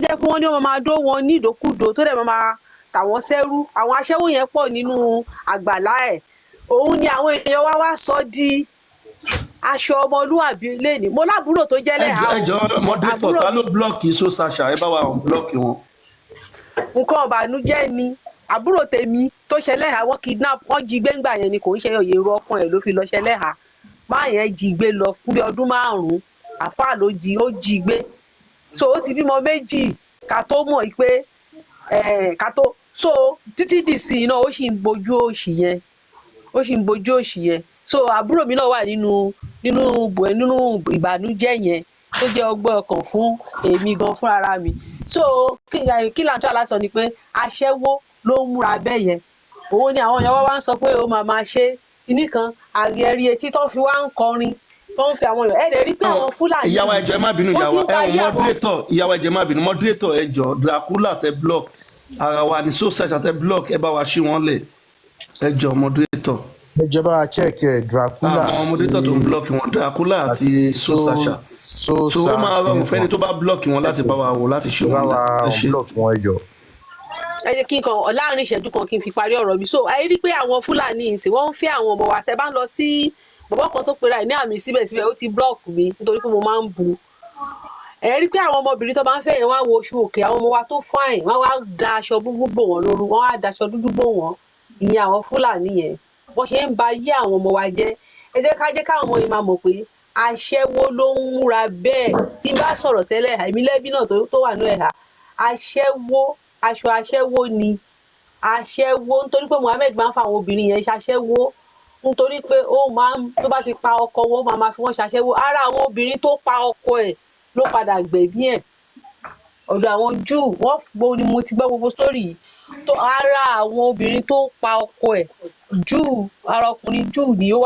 jẹ́ pé wọ́n ní wọ́n máa dó wọn ní ìdókúdó tó dẹ̀ máa tà wọ́n sẹ́rú. Àwọn aṣẹ́wó yẹn pọ̀ nínú àgbàlá ẹ̀. Òun ni àwọn èèyàn wá sọ di aṣọ ọmọlúwàbí lẹ́ni. Mo lábúrò tó jẹ́ lẹ́hàá. ẹjọ́ moderator ta ló blọọkì so Sasha ẹ bá wa blọọkì wọn. Nǹkan ọ̀bànújẹ́ ni àbúrò tèmi tó ṣẹlẹ̀ ha wọ́n kidnap wọ́n jí gbé ńgbà yẹn ni kò ń ṣe èrò ọkàn ẹ̀ ló fi lọ ṣẹlẹ̀ ha máa yẹn jí gbé lọ fún bí ọdún 5 àfáà ló jí gbé so ó ti bímọ 2 ká tó mọ̀ pé ká tó so títí dì sí iná ó sì ń bojú òṣì yẹn so àbúrò mi náà wà nínú ìbànújẹ́ yẹn tó jẹ́ ọgbẹ́ ọkàn fún èmi gan fún ara mi so kí làǹtọ́ aláṣọ ni pé aṣẹ́wó ló ń múra bẹ́ẹ̀ yẹn òun ni àwọn èèyàn wá ń sọ pé ó máa ṣe kinní kan àgẹ̀rí etí tó ń fi wá ń kọrin tó ń fi àwọn èèyàn rí pé àwọn Fúlàní. ìyàwó ẹ̀jẹ̀ má bínú ìyàwó ẹ̀jẹ̀ má bínú moderator ẹjọ́ Dracula tẹ block ara wa ní so Sasha tẹ block ẹ bá wa ṣí wọn lẹ̀ ẹjọ́ moderator. ìjọba check Dracula àwọn moderator tó ń block wọn Dracula àti so Sasha so ó máa rọrùn fẹ́ni tó bá block wọn láti bá wa wò láti ṣí wọn lẹ̀ ẹ jẹ́ kí n kàn láàrin ìṣẹ́jú kan kí n fi parí ọ̀rọ̀ mi so ẹ rí pé àwọn Fúlàní ìsìn wọ́n ń fẹ́ àwọn ọmọ wa tẹ́ bá ń lọ sí bọ̀bọ̀ kan tó pera ẹ̀ ní àmì síbẹ̀síbẹ̀ ó ti blọ́ọ̀kù mi nítorí pé mo máa ń bu ẹ rí pé àwọn ọmọbìnrin tó bá ń fẹ́ yẹn wá wo oṣù òkè àwọn ọmọ wa tó fáìn wọ́n wá da aṣọ búbú bò wọ́n lóru wọ́n á daṣọ dúdú bò wọ́n ìyẹn àwọn Fúlàní yẹn wọ́n ṣe ń ba ayé àwọn ọmọ wa jẹ́ ẹ jẹ́ káwọn ọmọ yìí máa mọ̀ pé aṣẹ́wó ló ń múra bẹ́ẹ̀ tí bá sọ̀rọ̀ sẹ́lẹ̀ àìmí lẹ́bí náà tó wà ní ẹ̀hà aṣọ aṣẹ́wó ni aṣẹ́wó nítorí pé Muhammed máa ń fa àwọn obìnrin yẹn ṣaṣẹ́wó nítorí pé ó máa ń tó bá ti pa ọkọ wọn ó máa fi wọ́n ṣaṣẹ́wó ara àwọn obìnrin tó pa ọkọ ẹ̀ ló padà gbẹ̀bí ẹ̀ ọ̀dọ̀ àwọn Júù wọ́n gbọ́ ni mo ti gbọ́ gbogbo sórí yìí tó ara àwọn obìnrin tó pa ọkọ ẹ̀ Júù ara ọkùnrin Júù ni ó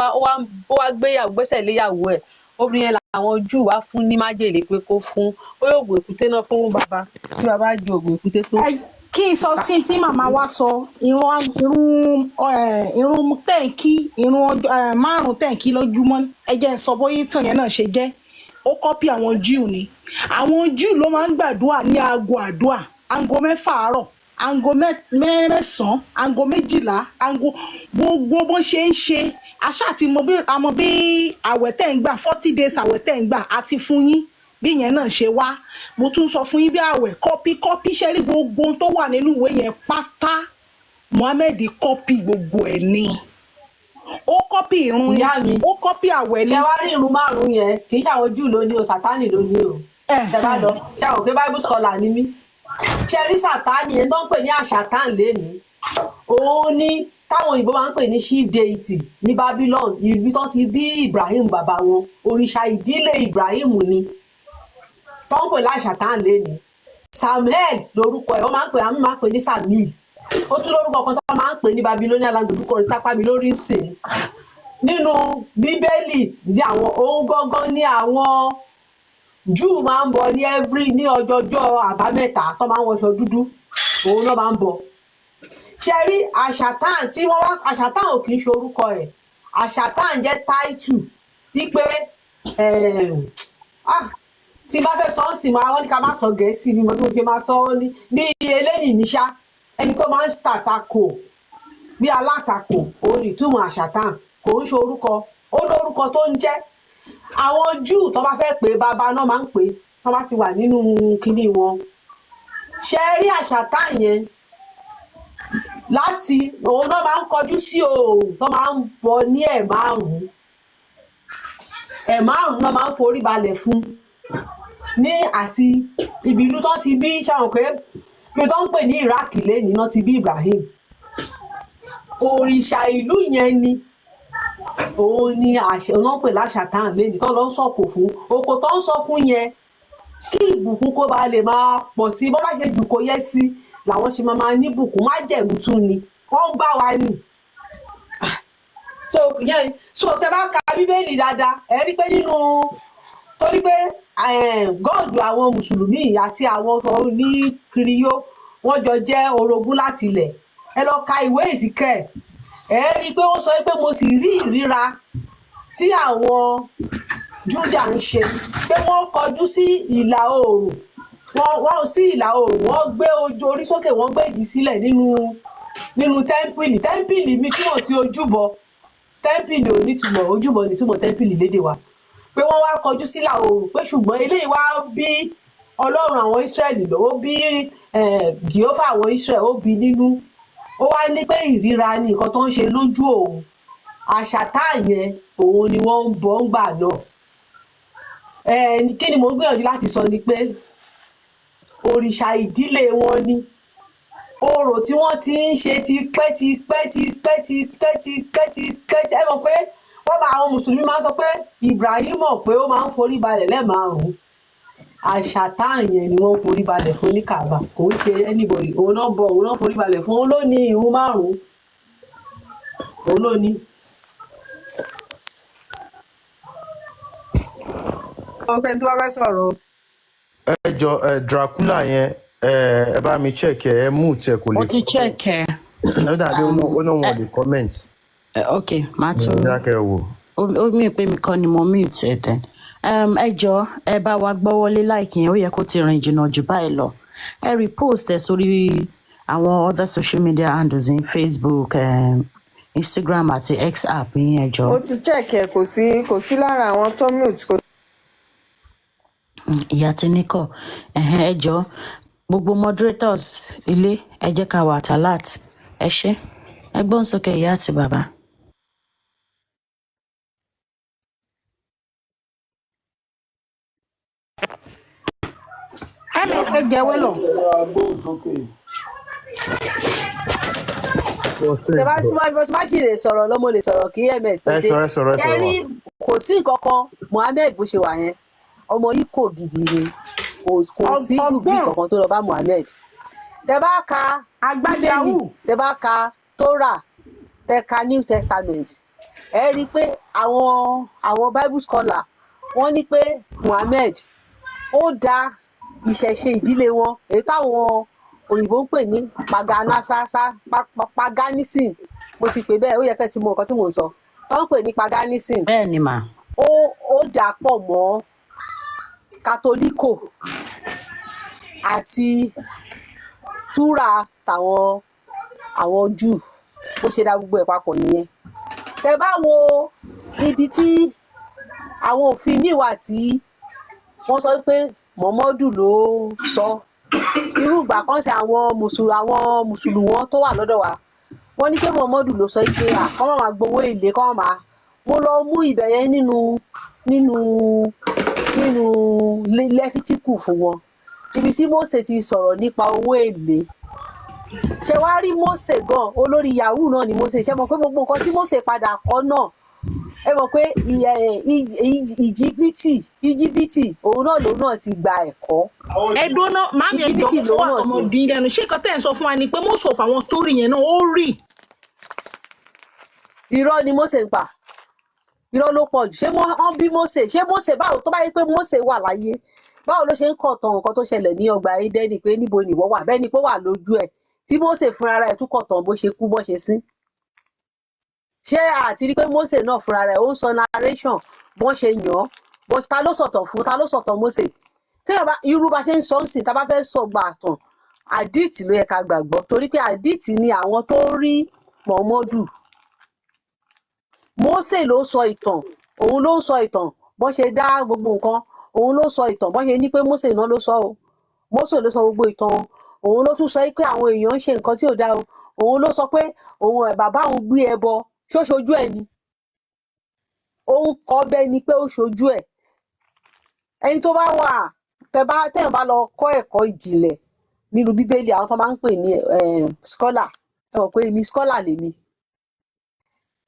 wá gbẹ́sẹ̀ léyàwó ẹ̀ obìnrin yẹn làwọn Júù wá fún ní májèlé pé kó fún ó yóò gbé èkúté náà fún bàbá tí bàbá ju ògùn èkúté tó. kí n sọ sí tí màmá wa sọ irun tẹ̀ǹkì irun 5 tẹ̀ǹkì lójúmọ́ ẹ jẹ́ n sọ bóyá ìtàn yẹn náà ṣe jẹ́ ó kọ́pì àwọn Júù ni àwọn Júù ló máa ń gbàdúrà ní aago àdúrà aago 6 àárọ̀ aago 9 aago 12 aago gbogbo bó ṣe ń ṣe aṣá àti àmọ́ bí àwẹ̀ tẹ̀ ń gbà 40 days àwẹ̀ tẹ̀ ń gbà àti fún yín bí yẹn náà ṣe wá mo tún sọ fún yín bí àwẹ̀ kọ́pí ṣẹ́rí gbogbo tó wà nínú ìwé yẹn pátá Muhammed kọ́pì gbogbo ẹ̀ ni ó kọ́pì irun yẹn ó kọ́pì àwẹ̀ ni. ṣé wàá rí irun 5 yẹn kì í ṣàwọn Júù ló ní o Sátánì ló ní o ẹ bá lọ ṣé àwọn pé Bible scholar ni mí ṣe rí Sátánì yẹn tó ń pè ní àṣàtàn lẹ́nu òun ni táwọn òyìnbó máa ń pè ní chief deity ní Babylon ibi tó ti bí Ibrahim bàbá wọn òrìṣà ìdílé Ibrahim ni tó ń pè láṣàtàn lẹ́nu Samuel lórúkọ ẹ̀ wọ́n máa ń pè àmì máa ń pè ní Samuel ó tún lórúkọ kan tó máa ń pè ní Babylonian language orúkọ rẹ̀ tápá mi lórí ìsìn nínú Bíbélì ní àwọn ohun gángan ní àwọn Júù máa ń bọ ní ọjọ́jọ́ àbámẹ́ta tó máa ń wọṣọ dúdú òun náà máa ń bọ ṣe rí àṣàtàn tí wọ́n wá àṣàtàn ò kì í ṣe orúkọ ẹ̀ àṣàtàn jẹ́ táìtù wípé tí bá fẹ́ sọ ọ́ sì máa wọ́n ní ká má sọ Gẹ̀ẹ́sì bí mo ṣe máa sọ ọ́ ní bí eléyìí níṣá ẹni tó máa ń tàtakò bí alátakò òun ìtumọ̀ àṣàtàn kò ń ṣe orúkọ ó lórúkọ tó ń jẹ́ àwọn Júù tó bá fẹ́ pè bàbá náà máa ń pè tó bá ti wà nínú kinní wọn ṣe rí àṣàtàn yẹn láti òun náà máa ń kọjú sí oòrùn tó máa ń bọ ní ẹ̀ 5 náà máa ń forí balẹ̀ fún ní àti ibi ìlú tó ti bí ṣàwọn pé ibi tó ń pè ní Iraq lẹ́ni náà ti bí Ibrahim òrìṣà ìlú yẹn ni òun ni àṣẹ náà pè láṣàtàn lẹ́ni tó lọ ń sọ̀kò fún oko tó ń sọ fún yẹn kí ìbùkún kó ba lè máa pọ̀ sí bó bá ṣe jù kó yẹ sí làwọn ṣe máa ní bùkún má jẹ̀mú tún ni wọ́n gbá wa nì so tẹ bá ka Bíbélì dáadáa ẹ rí pé nínú torí pé gọ́ọ̀dù àwọn mùsùlùmí àti àwọn oníkiriyó wọ́n jọ jẹ́ orogún láti ilẹ̀ ẹ lọ ka ìwé Èsìkẹ́ ẹ rí i pé wọ́n sọ pé mo sì rí ìríra tí àwọn Júdà ń ṣe pé wọ́n kọjú sí ìlà oòrùn wọ́n sí ìlà oòrùn wọ́n gbé orí sókè wọ́n gbé ìdí sílẹ̀ nínú tẹ́ḿpìlì mi túmọ̀ sí ojúbọ tẹ́ḿpìlì ò nítumọ̀ ojúbọ nítumọ̀ tẹ́ḿpìlì lédè wa pé wọ́n wá kọjú sílà oòrùn pé ṣùgbọ́n eléyìí wá bí ọlọ́run àwọn Ísírẹ́lì lọ ó bí Jèhófà àwọn Ísírẹ́lì ó bí nínú ó wá ní pé ìríra ni nǹkan tó ń ṣe lójú òun àṣàtà yẹn òun ni wọ́n ń bọ ń gbà náà kí ni mo ń gbìyànjú láti sọ ni pé òrìṣà ìdílé wọn ni orò tí wọ́n ti ń ṣe tipẹ́ ẹ mọ̀ pé àwọn mùsùlùmí máa ń sọ pé Ibrahim mọ̀ pé ó máa ń forí balẹ̀ lẹ́ẹ̀márùn-ún àṣàtà yẹn ni wọ́n forí balẹ̀ fún ní Kaaba kò ń ṣe anybody òun náà bọ òun náà forí balẹ̀ fún òun ló ní ìrun márùn-ún òun ló ní. ọkẹ tó bá fẹ́ sọ̀rọ̀. ẹ jọ Dracula yẹn ẹ bá mi check ẹ mú tẹ kò lè. mo ti check ẹ. ó dàbí ó náà wọn lè comment. ok màá tún. ní dákẹ́ wò. ó mí pé mi kọ́ ni mo mute ẹ tẹ. ẹ jọ ẹ bá wa gbọ́ wọlé láìkí yẹn ó yẹ kó ti rìn jìnnà jù báyìí lọ. ẹ repost ẹ sórí àwọn other social media handles ní Facebook Instagram àti X app yín ẹ jọ. ó ti check ẹ kò sí lára àwọn tó mute kò. ìyá tí ní kọ ẹ jọ gbogbo moderators ilé ẹ jẹ́ ká wà talat ẹ ṣé ẹ gbọ́n sókè ìyá àti bàbá. ms jẹ́wé lọ. tí bá sì lè sọ̀rọ̀ lọ́mọ lè sọ̀rọ̀ kí ms tó dé kẹ́rí kò sí nǹkan kan Mohammed bó ṣe wà yẹn ọmọ yìí kò gidi ni kò sí dùbí kankan tó lọ bá Mohammed tẹ bá ka agbádẹ́lì tẹ bá ka Torah tẹ ka New Testament ẹ rí i pé àwọn Bible scholar wọ́n ní pé Mohammed ó dá ìṣẹ̀ṣe ìdílé wọn èyí táwọn òyìnbó ń pè ní paganism mo ti pè bẹ́ẹ̀ ó yẹ kẹ́ ti mọ nǹkan tí mò ń sọ tó ń pè ní paganism bẹ́ẹ̀ ni mà. ó dà pọ̀ mọ́ kátólíkò àti túrà àwọn Júù bó ṣe dá gbogbo ẹ̀ papọ̀ nìyẹn tẹ́ bá wo ibi tí àwọn òfin míì wà tí wọ́n sọ pé Mọ̀mọ́dù ló sọ irú ìgbà kan sí àwọn mùsùlùmí wọn tó wà lọ́dọ̀ wa wọ́n ní pé Mọ̀mọ́dù ló sọ pé kọ́ máa gbowó èlé kọ́ máa mo lọ mú ibẹ̀ yẹn nínú lẹ́fítíkù fún wọn ibi tí Mósè ti sọ̀rọ̀ nípa owó èlé ṣe wá rí Mósè gan olórí yahoo náà ni Mósè ṣe mọ̀ pé gbogbo nǹkan tí Mósè padà kọ́ náà ẹ mọ̀ pé íjíbítì òun náà ti gba ẹ̀kọ́. ẹ̀dùn náà màmí ẹ̀dùn fún àwọn ọmọdé lẹ́nu ṣé nǹkan tẹ́ ẹ̀ ń sọ fún wa ni pé most of àwọn story yẹn náà ó rí. irọ́ ni Mósè ń pa irọ́ ló pọ̀ jù ṣé wọ́n bí Mósè báwo tó bá yẹ pé Mósè wà láyé báwo ló ṣe ń kọ̀ tán nǹkan tó ṣẹlẹ̀ ní ọgbà Édẹ́nì pé níbo ni ìwọ wà bẹ́ẹ̀ ni pé wà lójú ẹ̀ tí Mósè fúnra rẹ̀ tún kọ̀ tán bó ṣe kú bó ṣe sín ṣé àti rí pé Mósè náà fúnra rẹ̀ ó ń sọ narration bọ́n ṣe yàn án ta ló sọ̀tàn fún ta ló sọ̀tàn Mósè irú bá ṣe ń sọ ń sìn tá bá fẹ́ sọ gbà tán àdìtì ló yẹ ká gbàgbọ́ torí pé àdìtì ni àwọn tó rí Mọ̀mọ́dù Mósè ló sọ ìtàn òun ló ń sọ ìtàn bọ́n ṣe dá gbogbo nǹkan òun ló sọ ìtàn bọ́n ṣe ní pé Mósè náà ló sọ o Mósè ló sọ gbogbo ìtàn òun ló tún sọ pé àwọn èèyàn ń ṣe nǹkan tí ò dáa o òun ló sọ pé òun bàbá òun gbé ẹbọ ṣó ṣojú ẹ ni òun kọ bẹ́ẹ̀ ni pé ó ṣojú ẹ ẹni tó bá wà tẹ́yàn bá lọ kọ́ ẹ̀kọ́ ìjìnlẹ̀ nínú Bíbélì àwọn tó máa ń pè ní scholar ẹ mọ̀ pé èmi scholar lèmi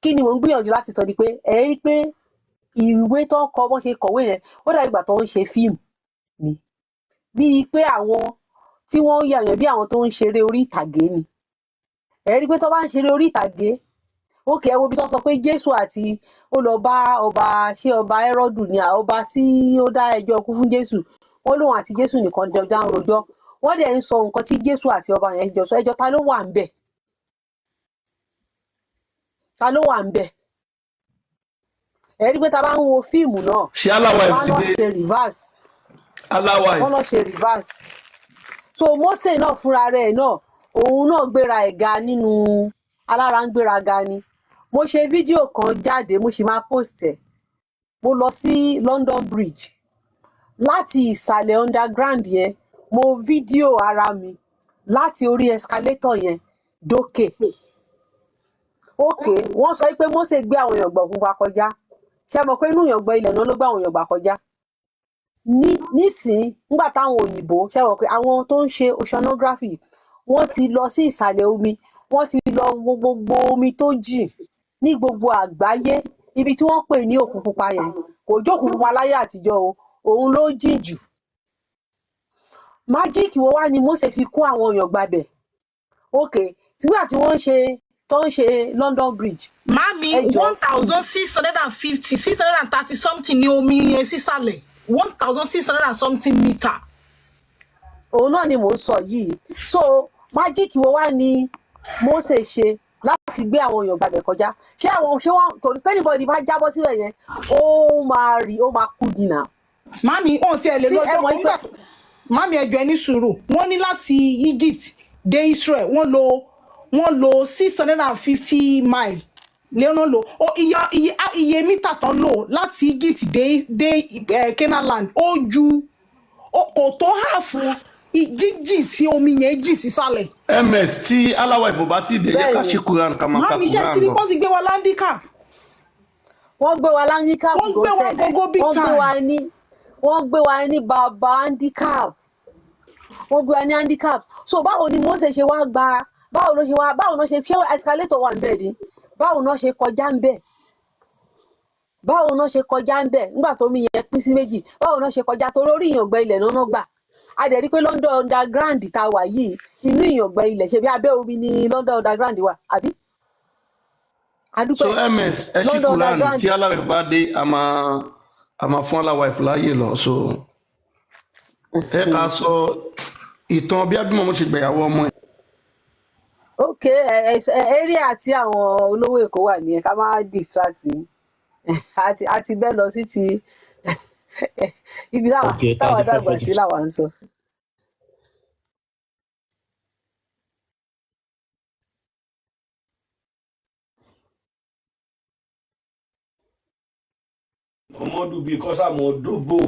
kí ni mò ń gbìyànjú láti sọ ni pé ẹ rí pé ìwé tó ń kọ bọ́n ṣe kọ̀wé yẹn ó dàbí ìgbà tó ń ṣe fíìmù ni bíi pé àwọn tí wọ́n ń yàyàn bí àwọn tó ń ṣeré orí ìtàgé ni ẹ rí pé tó bá ń ṣeré orí ìtàgé ókè ẹ wo bí tó sọ pé Jésù àti ó lọ bá ọba Hẹ́rọ́dù ni ọba tí ó dá ẹjọ́ ikú fún Jésù wọ́n lóun àti Jésù nìkan jọjá ń rojọ́ wọ́n dẹ̀ ń sọ nǹkan tí Jésù àti ọba yẹn jọ sọ ẹjọ́ ta ló wà ń bẹ̀ ẹ rí pé ta bá ń wo fíìmù náà ṣé aláwa ẹ̀ ti wọ́n á dé ṣe reverse aláwa wọ́n lọ ṣe reverse so Mósè náà fúnra rẹ̀ náà òun náà gbéra ẹ̀ ga nínú alára ń gbéra ga ni mo ṣe fídíò kan jáde mo sì máa post ẹ̀ mo lọ sí London Bridge láti ìsàlẹ̀ underground yẹn mo fídíò ara mi láti orí escalator yẹn dókè òkè wọ́n sọ pé Mósè gbé àwọn èèyàn gbọ̀n pupa kọjá ṣé mọ̀ pé inú ìyàngbọ̀n ilẹ̀ náà ló gbé àwọn èèyàn gbà kọjá nísìnyí nígbà táwọn òyìnbó ṣé mọ̀ pé àwọn tó ń ṣe oceanography wọ́n ti lọ sí ìsàlẹ̀ omi wọ́n ti lọ wo gbogbo omi tó jìn ní gbogbo àgbáyé ibi tí wọ́n pè ní òkun pupa yẹn kò jókòó pupa láyé àtijọ́ o òun ló jìn jù májíìkì wo wá ni Mósè fi kó àwọn èèyàn gbabẹ̀ òkè nígbà tí wọ́n ń ṣe tó ń ṣe London Bridge Mami, ẹ jọ 1,650, 630 something ni omi yẹn sísàlẹ̀. 1,600 and something meter. òun náà ni mò ń sọ yìí so májíìkì wo wá ni Mósè ṣe láti gbé àwọn èèyàn gbàgbẹ́ kọjá ṣé wọn torí tẹ́nìbọ̀dì bá jábọ́ síbẹ̀ yẹn ó máa kú dínà. Mami, wọ́n ti ẹ̀ lè tí ẹ lọ́jọ́ mọ̀ nígbà pé Mami ẹjọ́ ẹni sùúrù. Wọ́n ní láti Egypt dé Israel wọ́n lo 650 mile lẹ́nu lò iye mítà tán lò láti Egypt dé Canaan land ó ju kò tó háàfù jíjìn tí omi yẹn jìn sísàlẹ̀. ms tí aláwa ìbò bá ti dé yẹ ká ṣe Quran ká máa ka Mami ṣe Quran tí ní lọ. bọ́sì gbé wa landicap. wọ́n gbé wa handicap Wọ́n gbé wa gogo big time. wọ́n gbé wa ní bàbá handicap wọ́n gbé wa ní handicap so báwo ni Mósè ṣe wá gba báwo náà ṣe ṣé escalator wà níbẹ̀ ni báwo náà ṣe kọjá níbẹ̀ nígbà tó mi yẹn pín sí méjì báwo náà ṣe kọjá torí orí ìyàngbẹ ilẹ̀ náà gbà a dẹ̀ rí pé London underground tá a wà yìí inú ìyàngbẹ ilẹ̀ ṣe bí abẹ́ omi ni London underground wà àbí. so ms ẹ ṣí Quran tí aláwa ìbò bá dé a máa fún aláwa ìbò láàyè lọ so ẹ ká sọ ìtàn bí abímọ mo ṣe gbẹ̀yàwó ọmọ ẹ. ok eré àti àwọn olówó Èkó wà nìyẹn ká má distract yín àti bẹ́ẹ̀ lọ sí ti ibi táwa dàgbà sí làwa ń sọ. ọmọdún bíi kọ́sàmọ́ dóbò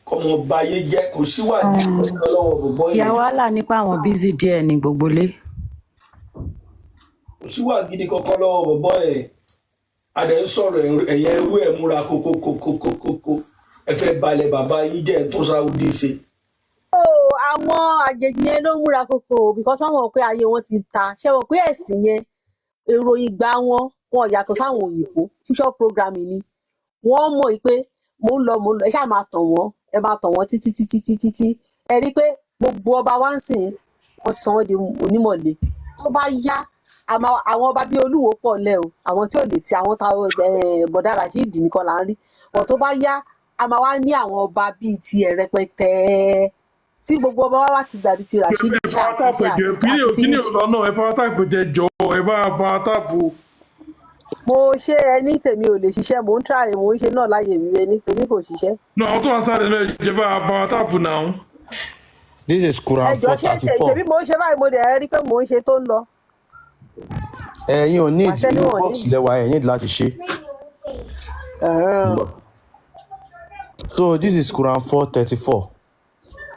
kọ́mọ báyé jẹ́ kò síwádìí kankan lọ́wọ́ bọ̀bọ́ yẹn. ìyá wàhálà nípa àwọn bízí díẹ̀ ní gbogbo ilé. kò síwádìí gidi kankan lọ́wọ́ bọ̀bọ́ yẹn. adẹ̀ ń sọ̀rọ̀ ẹ̀yẹ irú ẹ̀ múra kókókókókókó ẹ fẹ́ balẹ̀ bàbá yín jẹ́ tó sáwùdí ṣe. àwọn àjèjì yẹn ló múra kókó because wọ́n mọ̀ pé ayé wọn ti ta ṣé wọ́n pé ẹ̀sìn yẹn èrò ìgbà wọn yàtọ̀ sáwọn òyìnbó future programming ni wọ́n mọ̀ pé mo ń lọ ẹ ṣáà máa tàn wọ́n títí ẹ rí i pé gbogbo ọba wa ń sìn wọ́n ti sọ wọ́n di onímọ̀lé tó bá yá àwọn ọba bíi Olúwo pọ̀ lẹ́ o àwọn tí ò lè ti àwọn bọ̀dá Rasheed nìkan là ń rí wọ́n tó bá yá a máa wá ní àwọn ọba bíi tiẹ̀ rẹpẹtẹ tí gbogbo ọba wa ti dàbí ti Rasheed ṣáà ti ṣe àti finish. ẹ bá táàpù jẹ jọ ẹ bá táàpù. mo ṣe ẹni tèmi ò lè ṣiṣẹ́ mo ń try mo ń ṣe náà láyè mi ẹni tèmi kò ṣiṣẹ́. náà àwọn tó wà sáré náà jẹ bá táàpù náà. This is Quran 4:34. ẹjọ ṣe tèmi mo ń ṣe báyìí mo dẹ̀ rí pé mo ń ṣe tó ń lọ. ẹ̀yin ò ní ìdí box lẹ́wà ẹ̀ ní láti ṣe. So this is Quran 4:34.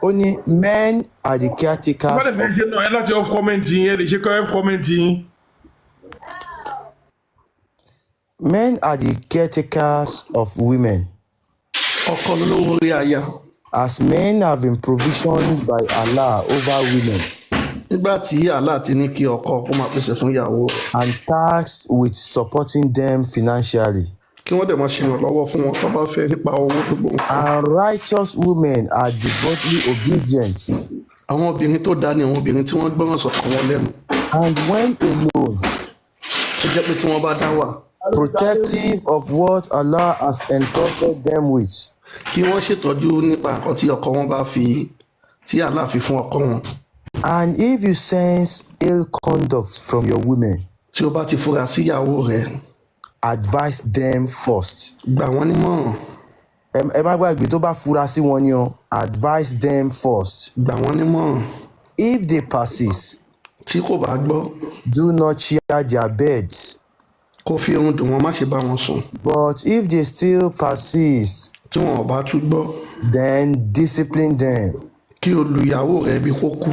Ó ní men are the caretakers. bá lè fi ṣe náà ẹ láti off comment yín ẹ lè ṣe kọ́ off comment yín. Men are the caretakers of women. ọkọ lólówó rí aya. As men have been provisioned by Allah over women. nígbà tí Allah ti ní kí ọkọ kó máa pèsè fún ìyàwó. And tasked with supporting them financially. kí wọ́n dẹ̀ máa ṣe ìrànlọ́wọ́ fún wọn tó bá fẹ́ nípa owó gbogbo nǹkan. And righteous women are devotedly obedient. àwọn obìnrin tó dáa ni àwọn obìnrin tí wọ́n gbọ́ràn sọ̀kan wọn lẹ́nu. And when alone. ó jẹ́ pé tí wọ́n bá dá wà. Protective of what Allah has entrusted them with. kí wọ́n ṣètọ́jú nípa nǹkan tí ọkọ wọn bá fi tí Allah fi fún ọkọ wọn. And if you sense ill conduct from your women. tí o bá ti fura síyàwó rẹ. Advise them first. gbà wọ́n nímọ̀ràn. ẹ má gbàgbé tó bá fura sí wọn ni o, advise them first. Gbà wọ́n nímọ̀ràn. If they persist, tí kò bá gbọ́, do not share their beds. kó fi ohun dùn wọ́n, má ṣe bá wọn sùn. But if they still persist, tí wọn ò bá tún gbọ́, then discipline them. kí o lu ìyàwó rẹ bí kó kú.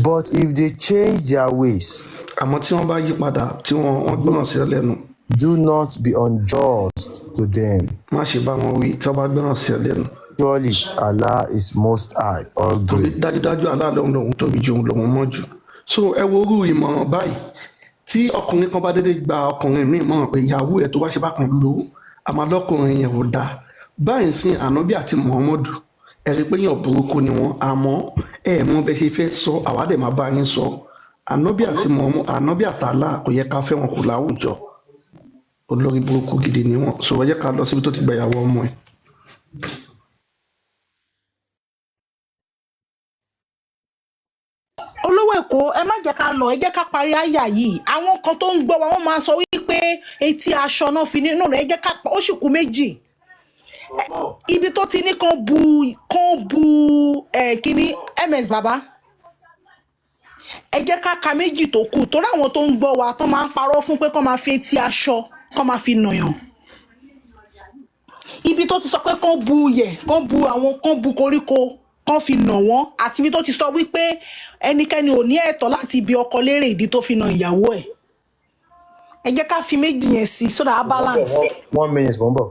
But if they change their ways, àmọ́ tí wọ́n bá yí padà tí wọ́n gbọ́ràn sí ẹ lẹ́nu, do not be unjust to them. má ṣe bá wọn wí tí wọ́n bá gbọ́ràn sí ẹ lẹ́nu. Surely Allah is most high, all torí great. dájúdájú aláàlọ́hún lòun tóbi ju òun lòun mọ́ jù. So ẹ wo orú ìmọ̀ràn báyìí tí ọkùnrin kan bá dédé gba ọkùnrin míì mọ̀ràn pé ìyàwó ẹ̀ tó bá ṣe bákan lò ó, àmọ́ lọ́kùnrin yẹn ò dáa. Báyìí sin Ànábì àti Muhammadu ẹ rí i pé yàn burúkú ni wọ́n, àmọ́ ẹ mọ bẹ ṣe fẹ́ sọ, àwa dẹ̀ máa bá yín sọ. Ànábì àti Muhammadu, Ànábì àtàlà kò yẹ ká fẹ́ wọn kù láwùjọ. Olórí burúkú gidi ni wọ́n. So ẹ jẹ́ ká lọ síbi tó ti gba ìyàwó ọmọ ẹ̀. olówó èkó ẹ má jẹ́ ká lọ, ẹ jẹ́ ká parí àyà yìí. Àwọn kan tó ń gbọ́ wa wọ́n máa sọ wípé etí aṣọ náà fi nínú rẹ̀, ẹ jẹ́ ká ó sì kú méjì. Ibi tó ti ní kan bu kíní ms bàbá, ẹ jẹ́ ká ka méjì tó kù torí àwọn tó ń gbọ́ wa tó máa ń parọ́ fún pé kán máa fi etí aṣọ kán máa fi nàyàn. Ibi tó ti sọ pé kán bu yẹ̀, kán bu koríko kán fi nà wọ́n, àti ibi tó ti sọ wípé ẹnikẹ́ni ò ní ẹ̀tọ́ láti bi ọkọ lérè ìdí tó fi nà ìyàwó ẹ̀. Ẹ jẹ́ ká fi méjì yẹn sí so that balance. 1 minute, mo ń bọ̀.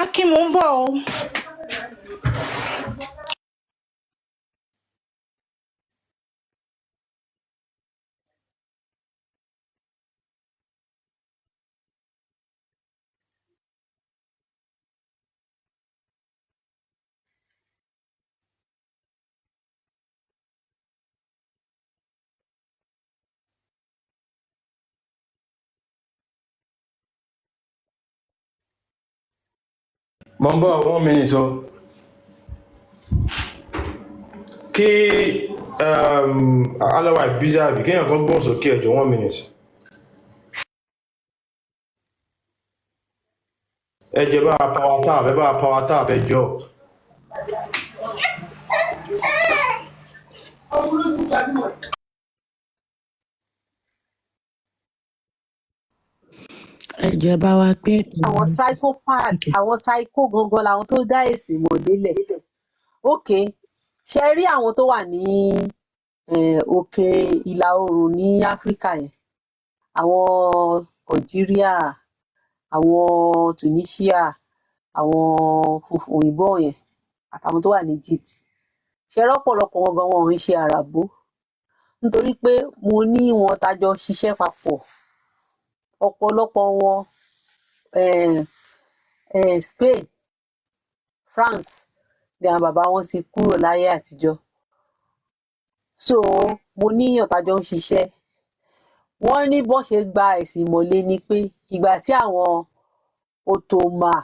Akin mò ń bọ̀ o. Mo ń bọ̀ 1 minute o. Kí otherwise busy àbí kéèyàn kan gbóhùn sókè ẹjọ 1 minute. Ẹjẹ bá power tap, ẹ bá power tap ẹjọ. ẹjọ bá wa pé àwọn psychopath, àwọn psycho gangan làwọn tó dá èsì mọ̀ délẹ̀. Ok, ṣe rí àwọn tó wà ní òkè ìlà oòrùn ní Áfíríkà yẹn, àwọn Algeria, àwọn Tunisia, àwọn funfun òyìnbó yẹn àtàwọn tó wà ní Egypt, ṣe rọ́pọ̀lọpọ̀ wọn gan wọn ò ń ṣe àràbó, nítorí pé mo ní wọn tájọ ṣiṣẹ́ papọ̀. Ọ̀pọ̀lọpọ̀ wọn Spain, France ni àwọn bàbá wọn ti kúrò láyé àtijọ́. So mo níyàn tájọ ń ṣiṣẹ́. Wọ́n ní bọ́n ṣe gba ẹ̀sìn ìmọ̀le ni pé ìgbà tí àwọn Ottoman,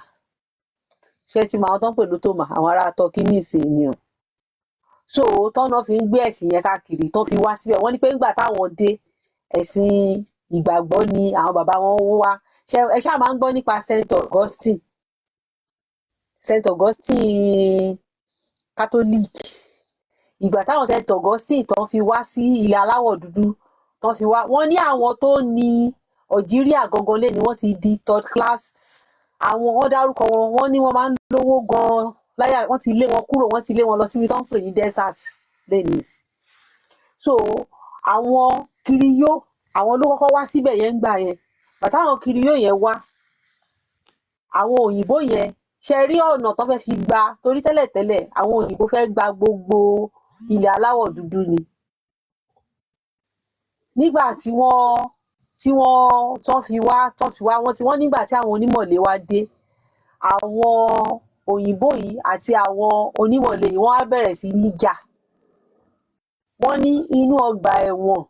ṣé tí màá tán pè lótòmà, àwọn ará Turkey ní ìsìn ni o. So tọ́nà fi ń gbé ẹ̀sìn yẹn káàkiri tán fi wá síbẹ̀. Wọ́n ní pé nígbà táwọn dé, ẹ̀sìn ìgbàgbọ́ ni àwọn bàbá wọn wá. Ẹ ṣáà máa ń gbọ́ nípa Saint Augustine Catholic. Ìgbà táwọn Saint Augustine tán fi wá sí ilẹ̀ aláwọ̀ dúdú tán fi wá, wọ́n ní àwọn tó ní Algeria gangan lé ni wọ́n ti di third class. Àwọn wọ́n dárúkọ wọn, wọ́n ní wọ́n máa ń lówó gan láyà, wọ́n ti lé wọn kúrò, wọ́n ti lé wọn lọ síbi tó ń pè ní desert lẹ́nu. So àwọn kiriyó, àwọn ló kọ́kọ́ wá síbẹ̀ yẹn gbà yẹn. Bàtà àwọn kiriyó yẹn wá, àwọn òyìnbó yẹn ṣe rí ọ̀nà tó fẹ́ fi gba, torí tẹ́lẹ̀tẹ́lẹ̀ àwọn òyìnbó fẹ́ gba gbogbo ilẹ̀ aláwọ̀ dúdú ni. Nígbà tí wọ́n fi wá wọ́n nígbà tí àwọn onímọ̀lé wá dé, àwọn òyìnbó yìí àti àwọn onímọ̀lé yìí wọ́n á bẹ̀rẹ̀ sí ní jà. Wọ́n ní inú ọgbà ẹ̀wọ̀n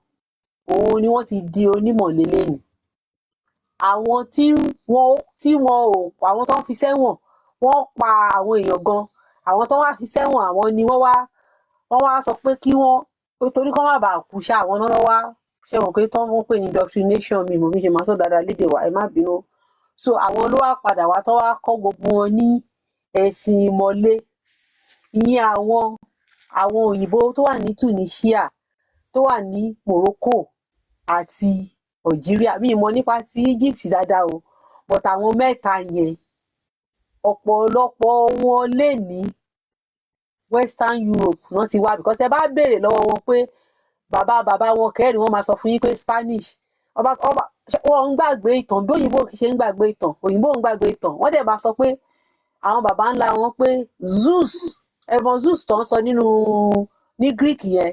òun ni wọ́n ti di onímọ̀lé lẹ́nu. Àwọn tí wọ́n ò, àwọn tó ń fi sẹ́wọ̀n, wọ́n pa àwọn èèyàn gan. àwọn tó wá fi sẹ́wọ̀n àwọn ni wọ́n wá sọ pé kí wọ́n torí kọ́ má bàa kú ṣá àwọn náà wá ṣẹ̀wọ̀n pé tán wọ́n pè ní indoctrination mi mọ̀ bí ṣe máa sọ dáadáa lédè wa ẹ má bínú so àwọn ló wá padà wá tó wá kọ́ gbogbo wọn ní ẹ̀sìn ìmọ̀le ìyẹn àwọn òyìnbó tó wà ní Tunisia tó wà ní Morocco àti Algeria mi mọ̀ nípa ti Egypt dáadáa o but àwọn mẹ́ta yẹn ọ̀pọ̀lọpọ̀ wọn lè ní Western Europe náà ti wá because ẹ bá béèrè lọ́wọ́ wọn pé bàbá wọn kẹrin wọn máa sọ fún yín pé Spanish wọn ń gbàgbé ìtàn bí òyìnbó kì í ṣe ń gbàgbé ìtàn òyìnbó ń gbàgbé ìtàn wọn dẹ̀ máa sọ pé àwọn baba ńlá wọn pé Zeus ẹ̀bọ̀n Zeus tó ń sọ ní Greek yẹn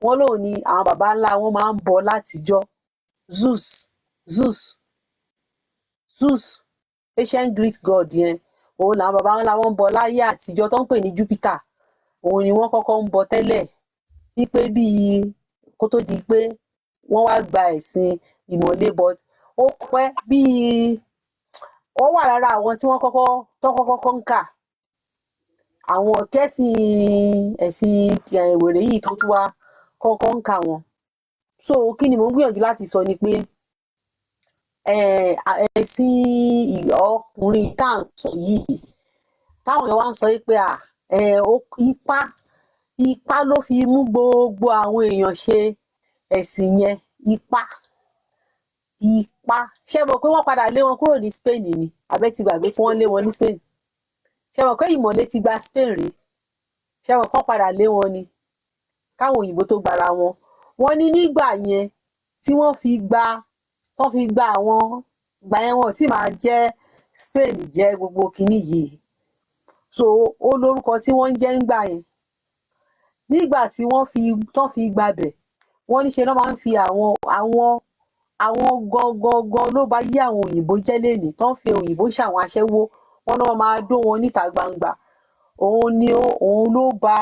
wọn lòun ni àwọn baba ńlá wọn máa ń bọ látijọ́ Zeus ancient Greek god yẹn òun làwọn baba ńlá wọn ń bọ láyé àtijọ́ tó ń pè ní Jupiter òun ni wọ́n kọ́kọ́ ń bọ tẹ́lẹ̀ wípé bíi kó tó di pé wọ́n wá gba ẹ̀sìn ìmọ̀le but ó pẹ́ bíi wọ́n wà lára àwọn tí wọ́n kọ́kọ́ ń kà àwọn ẹ̀sìn wèrè yìí tó tún wá kọ́kọ́ ń kà wọ́n so kí ni mò ń gbìyànjú láti sọ ni pé ẹ̀sìn ọkùnrin tá à ń sọ yìí táwọn èèyàn wá ń sọ pé ipá ló fi mú gbogbo àwọn èèyàn ṣe ẹ̀sìn yẹn ipá ṣé mọ̀ pé wọ́n padà lé wọn kúrò ní Spain ni àbẹ́ ti gbàgbé tí wọ́n lé wọn ní Spain ṣé mọ̀ pé ìmọ̀le ti gba Spain rí ṣé mọ̀ kán padà lé wọn ni káwọn òyìnbó tó gbára wọn wọ́n ní nígbà yẹn tí wọ́n fi gba àwọn gbà yẹn wọn tí máa jẹ́ Spain jẹ́ gbogbo kinní yìí so ó lórúkọ tí wọ́n ń jẹ́ ń gbà yẹn nígbà tí tán fi gbabẹ̀ wọ́n níṣe náà máa ń fi àwọn gangan ló bá yí àwọn òyìnbó jẹ́ lénìí tán fi òyìnbó ṣàwọn aṣẹ́wó wọn náà máa dó wọn níta gbangba òun ló ba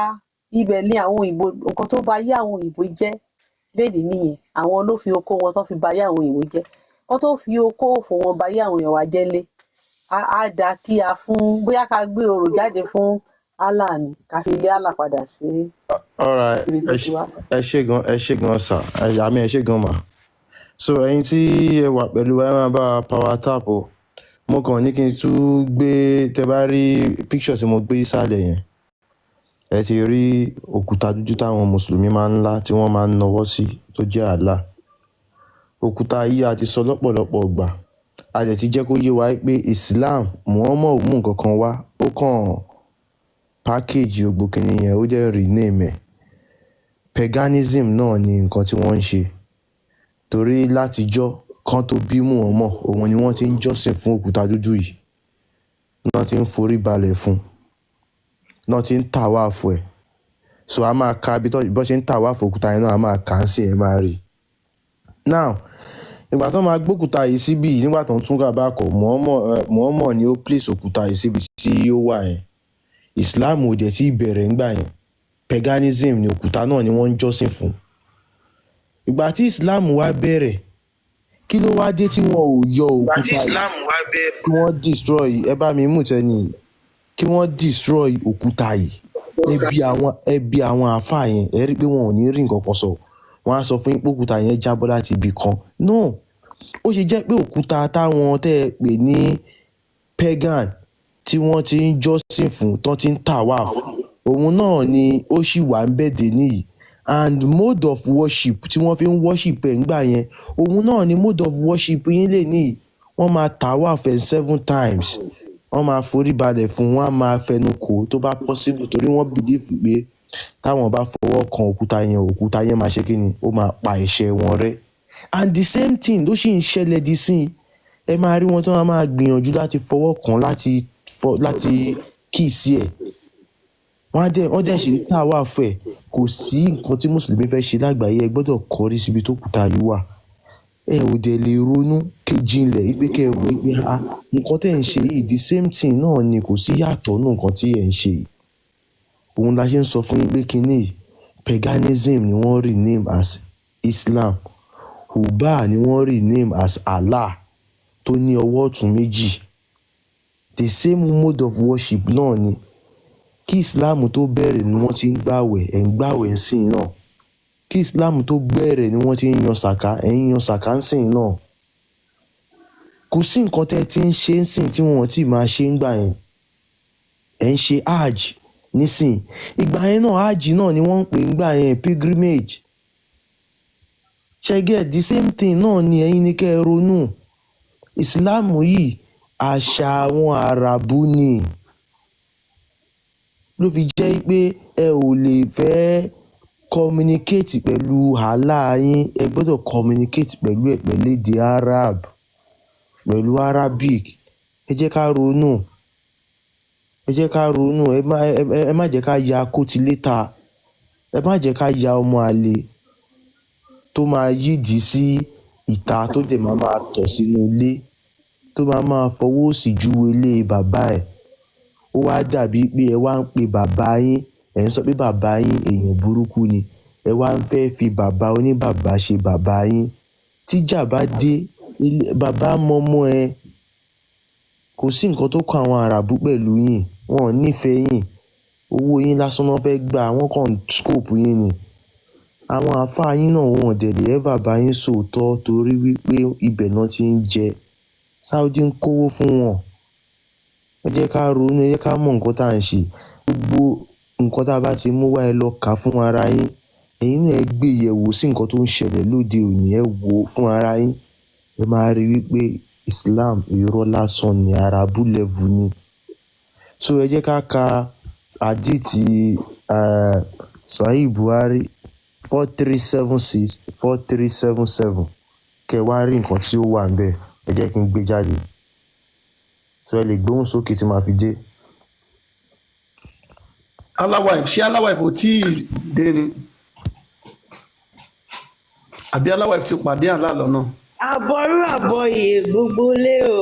ibẹ̀ ní àwọn òyìnbó nǹkan tó bá yí àwọn òyìnbó jẹ́ lénìí nìyẹn àwọn ló fi okó wọn tán fi ba yí àwọn òyìnbó jẹ́ kán tó fi okó òfò wọn ba yí àwọn èèyàn wa jẹ́ lé á dá kí a fún bóyá ká gbé orò jáde fún Allah ni ká fi lé Allah padà sí ibi tó ti wá. ẹ ṣé gan sir àmì ẹ ṣé gan mà so ẹ̀yin tí ẹ wà pẹ̀lú ẹ máa bá power tap o mo kàn ní kí n tún gbé tẹ bá rí picture tí mo gbé sálẹ̀ yẹn ẹ ti rí òkúta dúdú táwọn mùsùlùmí máa ń lá tí wọ́n máa ń nawọ́ sí tó jẹ́ Allah òkúta yìí a ti sọ lọ́pọ̀lọpọ̀ ọgbà a dẹ̀ ti jẹ́ kó yé wa pé Islam Muhammad mú nǹkan kan wá ó kàn package gbogbo kìíní yẹn ó jẹ́ rename ẹ̀ paganism náà ni nǹkan tí wọ́n ń ṣe torí látijọ́ kan tó bí Muhammad òun ni wọ́n ti ń jọ́sìn fún òkúta dúdú yìí náà ti ń forí balẹ̀ fún náà ti ń tàwáàfù ẹ̀ so a máa ka bí bọ́ ṣe ń tàwáàfù òkúta yẹn náà a máa kà á sí ẹ̀ máa rí now ìgbà tó máa gbókúta yìí síbí yìí nígbà tó ń tún gàbá kọ Muhammad ni ó place òkúta yìí síbi tí ó wà yẹn Islam ò dẹ̀ tí bẹ̀rẹ̀ ńgbà yẹn paganism ni òkúta náà ni wọ́n ń jọ́sìn fún ìgbà tí Islam wá bẹ̀rẹ̀ kí ló wá dé tí wọn ò yọ òkúta yìí kí wọ́n destroy ẹ bá mi mú tẹ́ni kí wọ́n destroy òkúta yìí ẹbí àwọn àáfàá yẹn ẹ rí pé wọn ò ní rí nǹkan kan sọ wọ́n á sọ fún yín pé òkúta yẹn jábọ́ láti ibì kan no ó ṣe jẹ́ pé òkúta táwọn tẹ́ ẹ pè ní pagan tí wọ́n ti ń jọ́sìn fún tán ti ń tawaf òun náà ni ó sì wà ń bẹ̀dẹ̀ nìyí and mode of worship tí wọ́n fi ń worship ẹ̀ ńgbà yẹn òun náà ni mode of worship yín lè ní wọ́n máa tawaf ẹ̀ 7 times wọ́n máa forí balẹ̀ fún wọn á máa fẹnu kò tó bá possible torí wọ́n believe pé táwọn bá fọwọ́ kan òkúta yẹn máa ṣe kí ni ó máa pa ẹ̀ṣẹ̀ wọn rẹ́ and the same thing ló sì ń ṣẹlẹ̀ di sí ẹ máa rí wọn tó máa gbìyànjú láti fọwọ́ kan láti kì í sí ẹ̀ wọ́n dẹ̀ ṣe ń tàwa fẹ́ kò sí nǹkan tí mùsùlùmí fẹ́ ṣe lágbàáyé ẹ gbọ́dọ̀ kọrí síbi tó kúta yìí wà ẹ ò dẹ̀ lè ronú jinlẹ̀ wípé kẹ́ ẹ wò wípé nǹkan tẹ́ ẹ̀ ń ṣe yìí the same thing náà ni kò sí yàtọ̀ nù nǹkan tí ẹ̀ ń ṣe yìí òun la ṣe ń sọ fún yín pé kínní paganism ni wọ́n rename as Islam Uba ni wọ́n rename as Allah tó ní ọwọ́ ọ̀tún méjì the same mode of worship náà ni kí Islam tó bẹ̀rẹ̀ ni wọ́n ti ń gbàwẹ̀ ẹ̀ ń gbàwẹ̀ ń sìn náà kí Islam tó bẹ̀rẹ̀ ni wọ́n ti ń yan sàká ẹ̀ ń yan sàká ń sìn náà kò sí nǹkan tẹ́ ti ń ṣe ń sìn tí wọ́n ti máa ṣe ń gbà yẹn ẹ̀ ń ṣe hajj nísìn ìgbà yẹn náà hajj náà ni wọ́n ń pè ń gbà yẹn pilgrimage ṣẹ́gẹ́ the same thing náà ni ẹ̀yin ní kẹ́ ẹ ronú Islam yìí àṣà àwọn àràbù ni ló fi jẹ́ pé ẹ ò lè fẹ́ communicate pẹ̀lú Allah yín ẹ gbọ́dọ̀ communicate pẹ̀lú ẹ̀ pẹ̀lú èdè Arab pẹ̀lú Arabic ẹ jẹ́ ká ronú ẹ má jẹ́ ká ya kótílétà ẹ má jẹ́ ká ya ọmọ àlè tó máa yídìí sí ìta tó dẹ̀ máa tọ̀ sínú ilé tó máa fọwọ́ sí ju ilé bàbá ẹ̀ ó wá dàbí pé ẹ wá ń pe bàbá yín ẹ̀ ń sọ pé bàbá yín èèyàn burúkú ni ẹ wá ń fẹ́ fi bàbá oníbàbá ṣe bàbá yín tíjà bá dé bàbá mọ́mọ́ ẹ kò sí nǹkan tó kọ àwọn àràbù pẹ̀lú yín wọn ò nífẹ̀ẹ́ yín owó yín lásán náà fẹ́ gbà wọ́n kàn scope yín ni àwọn àáfàá yín náà wọn ò dẹ̀dẹ̀ ẹ́ bàbá yín sòótọ́ torí wípé ibẹ̀ náà ti ń jẹ Saudi ń kówó fún wọn ẹ jẹ́ ká ronú ẹ jẹ́ ká mọ̀ nǹkan tá à ń ṣe gbogbo nǹkan tá a bá ti mú wá ẹ lọ kà á fún ara yín ẹ̀yin náà ẹ gbé yẹ̀wò sí nǹkan tó ń ṣẹlẹ̀ lóde òní ẹ wò ó fún ara yín ẹ máa rí wípé Islam irọ́ lásán ni Arabu level ni so ẹ jẹ́ ká ka àdìtì Sahih Buhari 4376 kẹ wá rí nǹkan tí ó wà ń bẹ̀ ẹ jẹ́ kí n gbé jáde so ẹ lè gbóhùn sókè tí màá fi dé. ṣé aláwàìf ò tí ì dé ni àbí aláwàìf ti pàdé àlá lọ́nà. àbọrú àbọyè gbogbo lé o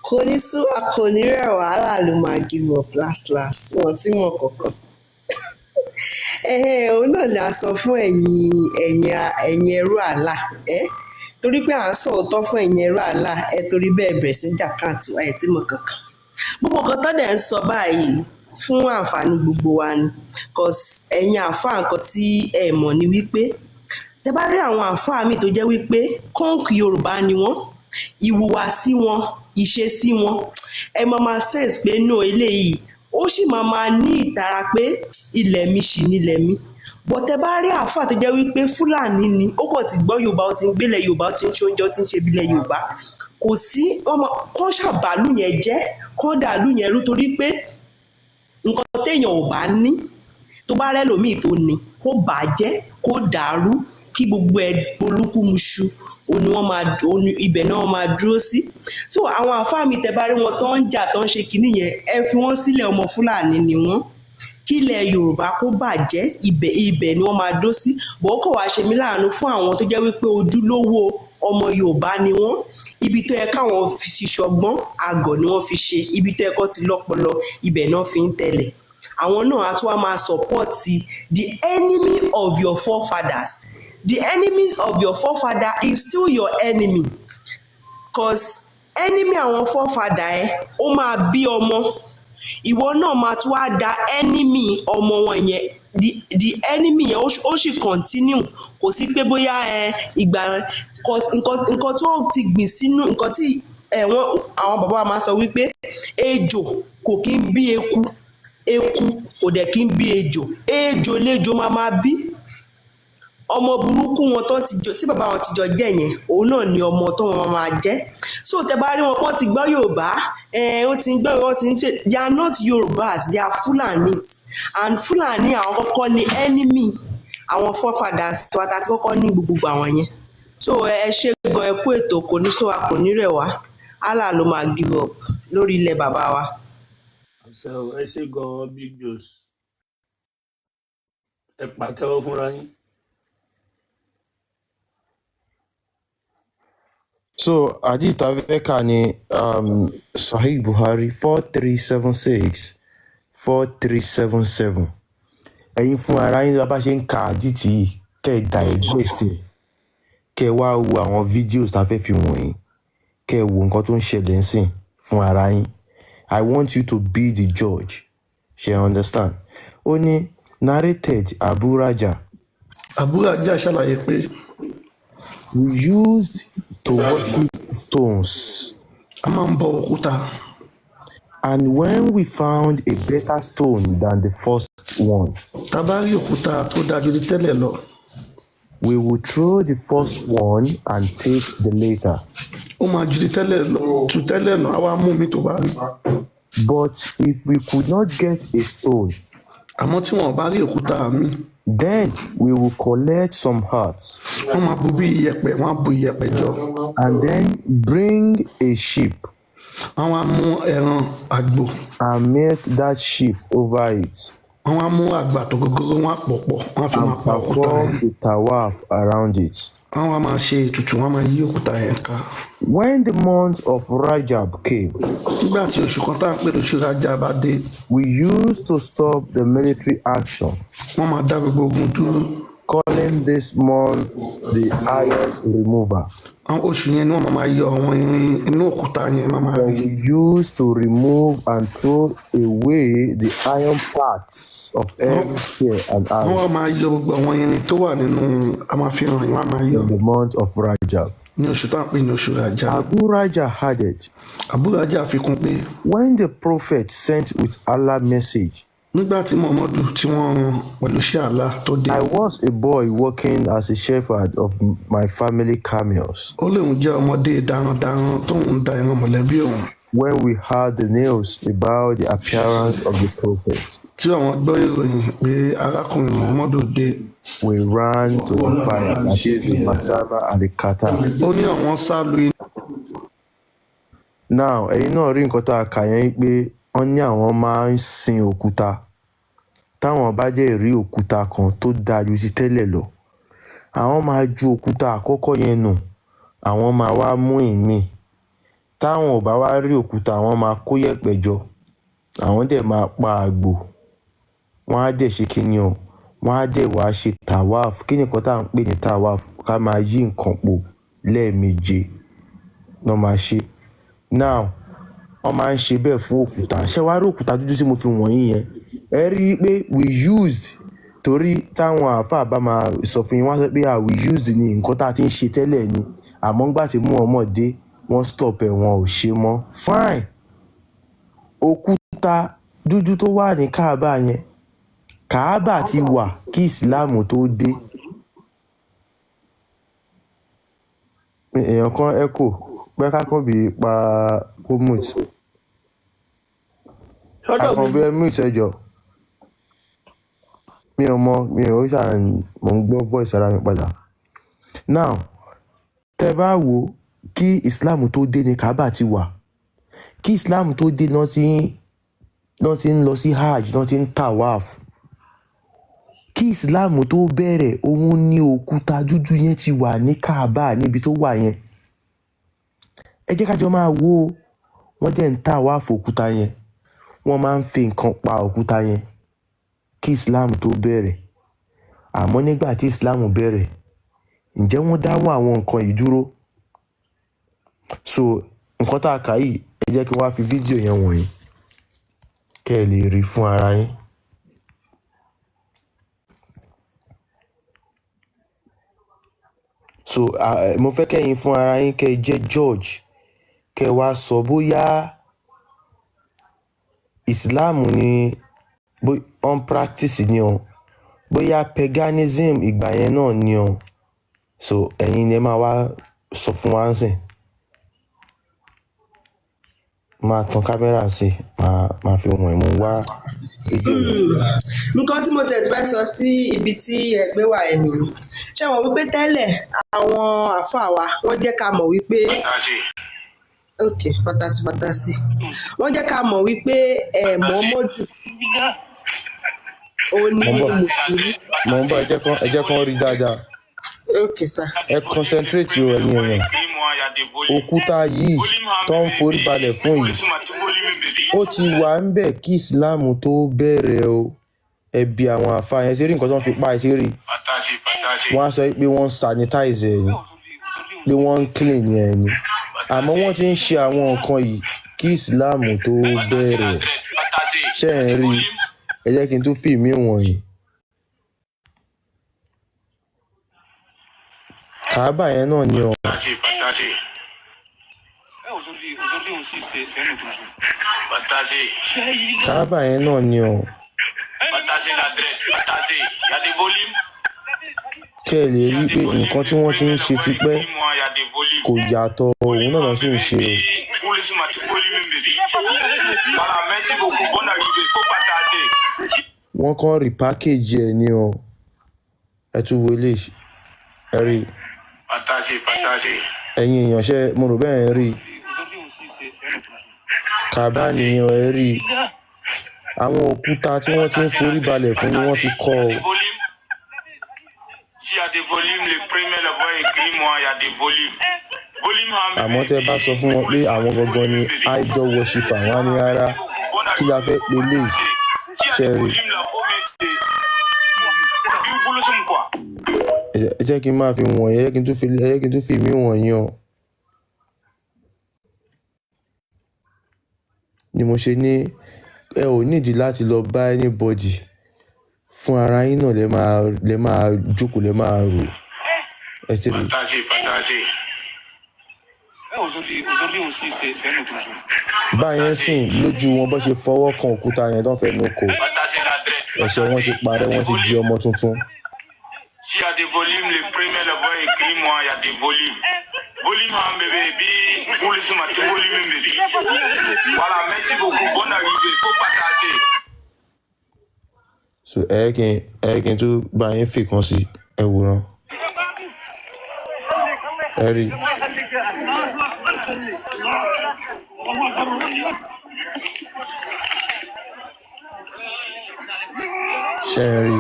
kò ní sú wa kò ní rẹ̀ wàhálà ló máa give up last wọn tí mọ̀ kọ̀ọ̀kan òun náà ni a sọ fún ẹ̀yin ẹrú àlá torí pé à ń sọ̀tọ̀ fún ẹ̀yin ẹrú àlá torí bẹ́ẹ̀ bẹ̀rẹ̀ sí jàkáǹtì wa tí mọ̀ kankan gbogbo nǹkan tó dẹ̀ ń sọ báyìí fún àǹfààní gbogbo wa ni cause ẹ̀yin àǹfààní nǹkan tí ẹ mọ̀ ni wípé tẹ bá rí àwọn àǹfààní mi tó jẹ́ wípé kọ́ńkì Yorùbá ni wọ́n ìhùwàsí wọn ìṣesí wọn ẹ máa sense pé no eléyìí ó sì máa ní ìtara pé ilẹ̀ mi ṣì nílẹ̀ mi bọ̀ tẹ bá rí àáfà tó jẹ́ wípé Fúlàní ni ó kàn ti gbọ́ Yorùbá ó ti ń gbélẹ̀ Yorùbá ó ti ń ṣe oúnjẹ ó ti ń ṣe bílẹ̀ Yorùbá kò sí kán ṣàbàlù yẹn jẹ́ kán dàlú yẹn rú torí pé nǹkan téèyàn ò bá ní tó bá rẹ́ lòmíì tó ní kó bàjẹ́ kó dàrú kí gbogbo ẹ̀ polúkúmuṣu ibẹ̀ náà máa dúró sí so àwọn àáfàá mi tẹ bá rí wọn tó ń jà tó ń ṣe kinní yẹn ẹ fi wọ́n sílẹ̀ ọmọ Fúlàní ni wọ́n kílẹ̀ Yorùbá kó bàjẹ́ ibẹ̀ ni wọ́n máa dúró sí bó kò wá ṣe mí láàánú fún àwọn tó jẹ́ wípé ojúlówó ọmọ Yorùbá ni wọ́n ibi tó yẹ káwọn fi ṣọgbọ́n àgọ̀ ni wọ́n fi ṣe ibi tó yẹ kó ti lọ́pọlọ ibẹ̀ náà fi ń tẹ̀lẹ̀ àwọn náà á tún wá máa support the enemy of your forefathers. The enemies of your forefather is still your enemy cause enemy àwọn forefather ó máa bí ọmọ ìwọ náà máa tún wá da enemy ọmọ wọn yẹn the enemy yẹn ó sì continue kò sí pé bóyá ìgbà nǹkan tó ti gbìn sínú nǹkan tí àwọn bàbá wa máa sọ wípé ejò kò kí ń bí eku kò dẹ̀ kí ń bí ejò léjò máa bí ọmọ burúkú wọn tí bàbá wọn ti jọ jẹ yẹn òun náà ni ọmọ tó wọn máa jẹ so tẹ bá rí wọn pọ́n ti gbọ́ Yorùbá ó ti ń gbọ́ wọn ti ń ṣe they are not Yorùbás they are Fulanis and Fulani àwọn kọ́kọ́ ni enemy àwọn forefathers tó àtàtì kọ́kọ́ ní gbogbo àwọn yẹn so ẹ ṣe gan ẹ kú ètò kò ní sọ wa kò ní rẹ̀ wá Allah ló máa give up lórí ilẹ̀ bàbá wa. ẹ ṣe gan Big Joe ẹ pàtẹ́wọ́ fúnra yín. So hadith aveka ni Sahih Buhari 4377 ẹ̀yin fún ara yín bá ṣe ń ka hadith yìí kẹ́ ẹ digest ẹ̀ kẹ́ ẹ wá wo àwọn videos tá a fẹ́ fi wọ̀nyí kẹ́ ẹ wo nǹkan tó ń ṣẹlẹ̀ ń sìn fún ara yín I want you to be the judge She understand. Ó ní narrated Abu Raja. Abu Raja ṣàlàyé pé We used to worship stones. a máa ń bọ òkúta. And when we found a better stone than the first one, Tá bá rí òkúta tó dájú ní tẹ́lẹ̀ lọ, we would throw the first one and take the later. ó máa ju ti tẹ́lẹ̀ lọ, tu tẹ́lẹ̀ lọ, àwa mú mi tó bá rí. But if we could not get a stone, Àmọ́ tí wọn ò bá rí òkúta mi, then we will collect some hearts wọ́n máa bu bí iyẹ̀pẹ̀, wọ́n á bu iyẹ̀pẹ̀ jọ. and then bring a sheep Wọ́n wá mú ẹran àgbò, and make that sheep over it wọ́n wá mú àgbà tó gógóró, wọ́n á pọ̀ pọ̀, wọ́n á fi máa and pa òkúta perform yẹn. the tawaf around it. Wọ́n wá máa ṣe ètùtù, wọ́n máa yí òkúta yẹn ká. When the month of Rajab came, Nígbà tí oṣù kan tá à ń pè lóṣù Rajab bá dé, we used to stop the military action, wọ́n máa dá gbogbo ogun dúró. calling this month the iron remover. Àwọn oṣù yẹn ni wọ́n máa yọ àwọn irin inú òkúta yẹn, wọ́n máa Then rí. we used to remove and throw away the iron parts of every spear and Wọ́n arrow wá máa yọ gbogbo àwọn irin tó wà nínú àmàfihàn yìí, wọ́n máa yọ in the month of Rajab. ní oṣù tá à ń pè ní oṣù Rajab. Abu Raja added, Abu Raja fi kún pé when the prophet sent with Allah message, nígbà tí Muhammadu tí wọ́n rán pẹ̀lú iṣẹ́ Allah tó dé, I was a boy working as a shepherd of my family camels ó lóun jẹ́ ọmọdé darandaran tó ń da ẹran mọ̀lẹ́bí òun. when we heard the news about the appearance of the prophet. Tí àwọn gbọ́ ìròyìn pé arákùnrin Muhammadu dé, We ran to the fire, that is the Masama and the Qatar. ó ní àwọn sá lu iná. Now, ẹ̀yin náà rí nǹkan tá a kà yẹn pé wọ́n ní àwọn máa ń sin òkúta. Táwọn bá dẹ̀ rí òkúta kan tó dáa ju ti tẹ́lẹ̀ lọ, àwọn máa ju òkúta àkọ́kọ́ yẹn nù, àwọn máa wá mú ìmíì. Táwọn ò bá wá rí òkúta, àwọn máa kó yẹ̀pẹ̀ jọ, àwọn dẹ̀ máa pa àgbò, wọ́n á dẹ̀ ṣe kíni o, wọ́n á dẹ̀ wá ṣe tawaf. Kí ni nǹkan tá à ń pè ní tawaf? Ká máa yí nǹkan pò lẹ́ẹ̀méje náà máa ṣe. Now, wọ́n máa ń ṣe bẹ́ẹ̀ fún òkúta. Ṣé wàá rí òkúta dúdú tí mo fi wọ̀nyí yẹn? Ẹ rí i pé we used, torí táwọn àáfàá bá máa sọ fún yín, wọ́n á sọ pé we used ni nǹkan tá a ti ń ṣe tẹ́lẹ̀ ni, àmọ́ ńgbà tí Muhammad dé, wọ́n stop ẹ̀, wọn ò ṣe mọ́. Fine. Òkúta dúdú tó wà ní Kaaba yẹn, Kaaba ti wà kí Ìsìláàmù tó dé. Èèyàn kan echo pé kákan bí pa kó mute. Àkàn bí ẹ mute ẹjọ́. Mi ò ṣàn mò ń gbọ́ voice ara mi padà. Now, tẹ́ bá wò kí Ìsìláàmù tó dé ní Kaaba ti wà. Kí Ìsìláàmù tó dé náà ti ń lọ sí Hajj, náà ti ń tawaf. Kí Ìsìláàmù tó bẹ̀rẹ̀, òun ní òkúta dúdú yẹn ti wà ní Kaaba níbi tó wà yẹn. Ẹ jẹ́ ká jọ máa wò, wọ́n dẹ̀ ń tawaf òkúta yẹn. Wọ́n máa ń fi nǹkan pa òkúta yẹn kí Ìsìláàmù tó bẹ̀rẹ̀. Àmọ́ nígbà tí Ìsìláàmù bẹ̀rẹ̀, ǹjẹ́ wọ́n dáwọ́ àwọn nǹkan yìí dúró? So, nǹkan tá a kà yìí, ẹ jẹ́ kí wọ́n á fi fídíò yẹn wọ̀nyí kẹ́ ẹ lè rí fún ara yín. So, mo fẹ́ kẹ́yin fún ara yín kẹ́ ẹ jẹ́ George, kẹ́ ẹ wá sọ bóyá Islam ni on practice ni o, bóyá paganism ìgbà yẹn náà ni o. So, ẹ̀yin ni ẹ máa wá sọ fún wa ńsìn. Máa tan kámẹ́rà sí, máa fi wọ̀n ìmú wá fídíò. Nǹkan tí mo tẹ̀ fẹ́ sọ sí ibi tí ẹgbẹ́ wà ẹ̀mí, ṣé wọ́n wípé tẹ́lẹ̀ àwọn àfáà wa wọ́n jẹ́ ká mọ̀ wípé fatasi wọ́n jẹ́ ká mọ̀ wípé Muhammadu òun ni mùsùlùmí. Mo ń bọ̀, ẹ jẹ́ kán rí dáadáa. Okay sir. Ẹ concentrate o ẹ̀yin èèyàn. Òkúta yìí tó ń forí balẹ̀ fún yìí, ó ti wà ń bẹ̀ kí Ìsìláàmù tó bẹ̀rẹ̀ o. Ẹbí àwọn àfáà yẹn ṣe rí nǹkan tó ń fi pa ẹṣẹ́ rí. Wọ́n á sọ pé wọ́n sanitize ẹ̀ ni, pé wọ́n ń clean ẹ̀ ni. Àmọ́ wọ́n ti ń ṣe àwọn nǹkan yìí kí Ìsìláàmù tó bẹ̀rẹ̀. Ṣé ẹ̀ ń rí? ẹ jẹ́ kí n tún fi mí wọ̀nyí. Kàábà yẹn náà ni o. Kàábà yẹn náà ni o. Kẹ́ ẹ lè rí pé nǹkan tí wọ́n ti ń ṣe tipẹ́ kò yàtọ̀, òun náà ló sì ń ṣe o. Wọ́n kàn repackage ẹ̀ ni o. Ẹ tún wo eléyìí, ẹ rí. Ẹ̀yin èèyàn ṣe mo rò bẹ́ẹ̀ rí. Kàábà nìyẹn ẹ rí. Àwọn òkúta tí wọ́n ti ń forí balẹ̀ fún ni wọ́n fi kọ́ ọ. Àmọ́ tẹ́ bá sọ fún wọn pé àwọn gangan ni idol worshipper, wọ́n á ní rárá, kí la fẹ́ pe léyìí, ṣe rí. Ẹ jẹ́ kí n máa fi wọ̀nyí, ẹ jẹ́ kí n tún fi mí wọ̀nyí o. Ni mo ṣe ní ẹ ò nídìí láti lọ bá anybody, fún ara yín náà lẹ máa jókòó, lẹ máa rò. Ẹ ti rí. Báyẹn sìn lójú wọn bó ṣe fọwọ́ kan òkúta yẹn tó fẹ́ nu kò. Ẹ̀ṣẹ̀ wọn ti parẹ́, wọ́n ti di ọmọ tuntun. S'il y a des volumes, le premier là-bas écrit-moi, il y a des volumes. Volume en bébé, puis pour le sommet, volume bébé. Voilà, merci beaucoup, bonne arrivée, il faut partager. So ẹ kí n tún bá yín fi kan sí ẹ wòran. Ẹ rí. Ṣé ẹ rí.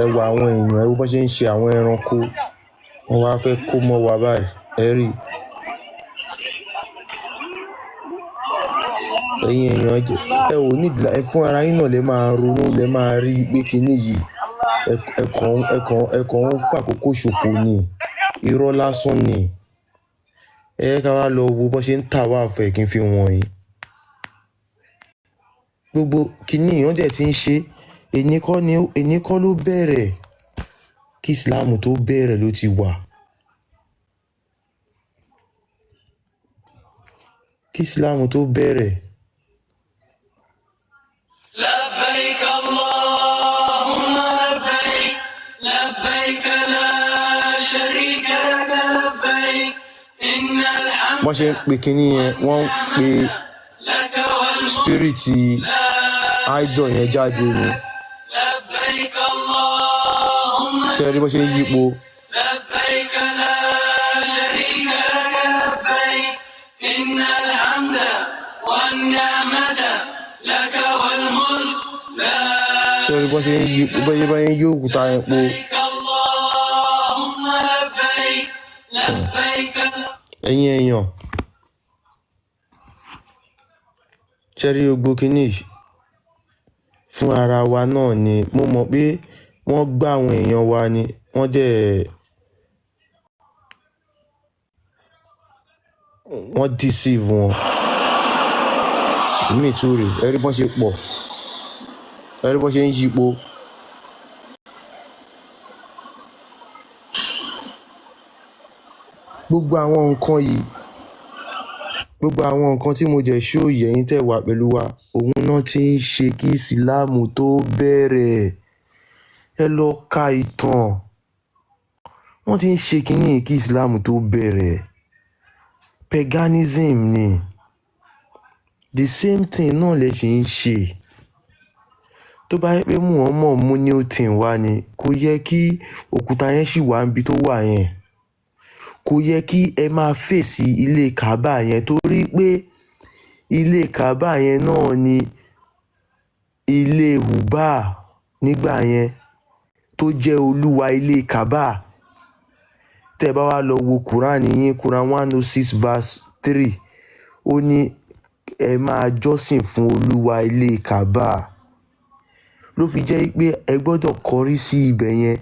Ẹ wo àwọn èèyàn, ẹ wo bó ṣe ń ṣe àwọn ẹranko, wọ́n wá fẹ́ kó mọ́ wa báyìí, ẹ rí. Ẹ̀yin èèyàn ẹ ò ní ẹ fún ara yín náà lẹ máa ronú, lẹ máa rí pé kinní yìí ẹ̀kọ́ ń fàkókò ṣòfò ni, irọ́ lásán ni. Ẹ ká wá lọ wo bó ṣe ń tà wá fẹ́ kí n fi wọ̀nyí. Gbogbo kinní wọ́n dẹ̀ ti ń ṣe, èní kọ́ ló bẹ̀rẹ̀, kí Islam tó bẹ̀rẹ̀ ló ti wà. Kí Islam tó bẹ̀rẹ̀. لبيك اللهم لبيك لبيك لا شريك لك لبيك إن الحمد Wọ́n ṣe ń pe kinní yẹn, wọ́n ń pe spiriti idol yẹn jáde ni. لبيك اللهم Ṣé rí bó ṣe ń yípo. لبيك لا شريك لك لبيك إن الحمد والنعمة لك والملك لا Ṣé rí bó ṣe ń yípo, bó ṣe ń yí òkúta yẹn po. لبيك اللهم لبيك لبيك. Ẹ̀yin èèyàn, ṣé rí gbogbo kinní yìí fún ara wa náà ni. Mo mọ̀ pé wọ́n gbá àwọn èèyàn wa ni, wọ́n deceive wọn. Èmi tún rè, ẹ rí bó ṣe pọ̀, ẹ rí bó ṣe ń yípo. Gbogbo àwọn nǹkan yìí, gbogbo àwọn nǹkan tí mo jẹ̀ show yìí, ẹ̀yin tẹ́ wà pẹ̀lú wa, òun náà ti ń ṣe kí ìsìláàmù tó bẹ̀rẹ̀. Ẹ lọ ka ìtàn, wọ́n ti ń ṣe kinní yìí kí ìsìláàmù tó bẹ̀rẹ̀. Paganism ni, the same thing náà lẹ ṣì ń ṣe. Tó bá yẹ pé Muhammad mú new thing wá ni, kò yẹ kí òkúta yẹn ṣì wà níbi tó wà yẹn. Kò yẹ kí ẹ máa fèsì ilé Kaaba yẹn, torí pé ilé Kaaba yẹn náà ni ilé Hubá nígbà yẹn, tó jẹ́ olúwa ilé Kaaba. Tẹ́ bá wá lọ wo Quran yín, Quran 106 verse 3, ó ní ẹ máa jọ́sìn fún olúwa ilé Kaaba. Ló fi jẹ́ pé ẹ gbọ́dọ̀ kọrí sí ibẹ̀ yẹn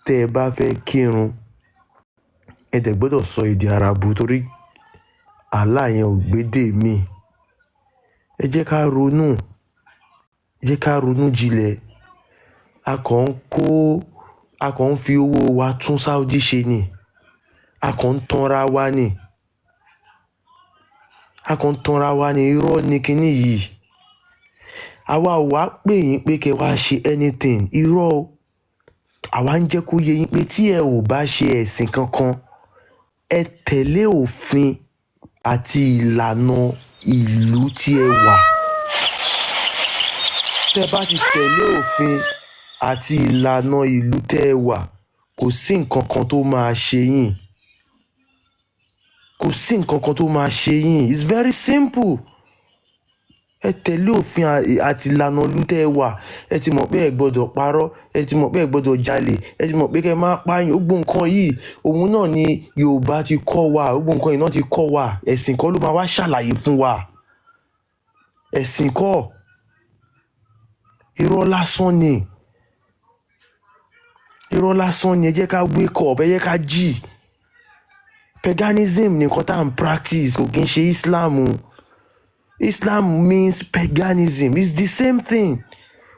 tẹ́ ẹ bá fẹ́ kírun. Ẹ dẹ̀ gbọ́dọ̀ sọ èdè Arabu, torí Allah yẹn ò gbédè mí. Ẹ jẹ́ ká ronú. jẹ́ ká ronú jinlẹ̀. A kàn ń fi owó wa tún Saudi ṣe ni. A kàn ń tanra wa ni. Irọ́ ni kíní yìí. Àwa ò wá pè yín pé kẹ́ wá ṣe anything. Irọ́ o. Àwa ń jẹ́ kó yé yín pé tí ẹ ò bá ṣe ẹ̀sìn kankan, ẹ tẹ̀lé òfin àti ìlànà ìlú tí ẹ wà. Tẹ́ bá ti tẹ̀lé òfin àti ìlànà ìlú tẹ́ ẹ wà, kò sí nǹkan kan tó máa ṣe yín. It's very simple. Ẹ tẹ̀lé òfin àti ìlànà ìlú tẹ́ ẹ wà. Ẹ ti mọ̀ pé ẹ gbọ́dọ̀ parọ́, ẹ ti mọ̀ pé ẹ gbọ́dọ̀ jalè, ẹ ti mọ̀ pé kẹ́ má pààyàn. Gbogbo nǹkan yìí, òun náà ni Yorùbá ti kọ́ wa. Gbogbo nǹkan yìí náà ti kọ́ wa. Ẹ̀sìn kọ́ ló máa wá ṣàlàyé fún wa. Ẹ̀sìn kọ́. Irọ́ lásán ni. Ẹ jẹ́ ká wake up, ẹ jẹ́ ká jí. Paganism ni nǹkan tá à ń practice, kò kí ń ṣe Islam o. Islam means paganism. It's the same thing.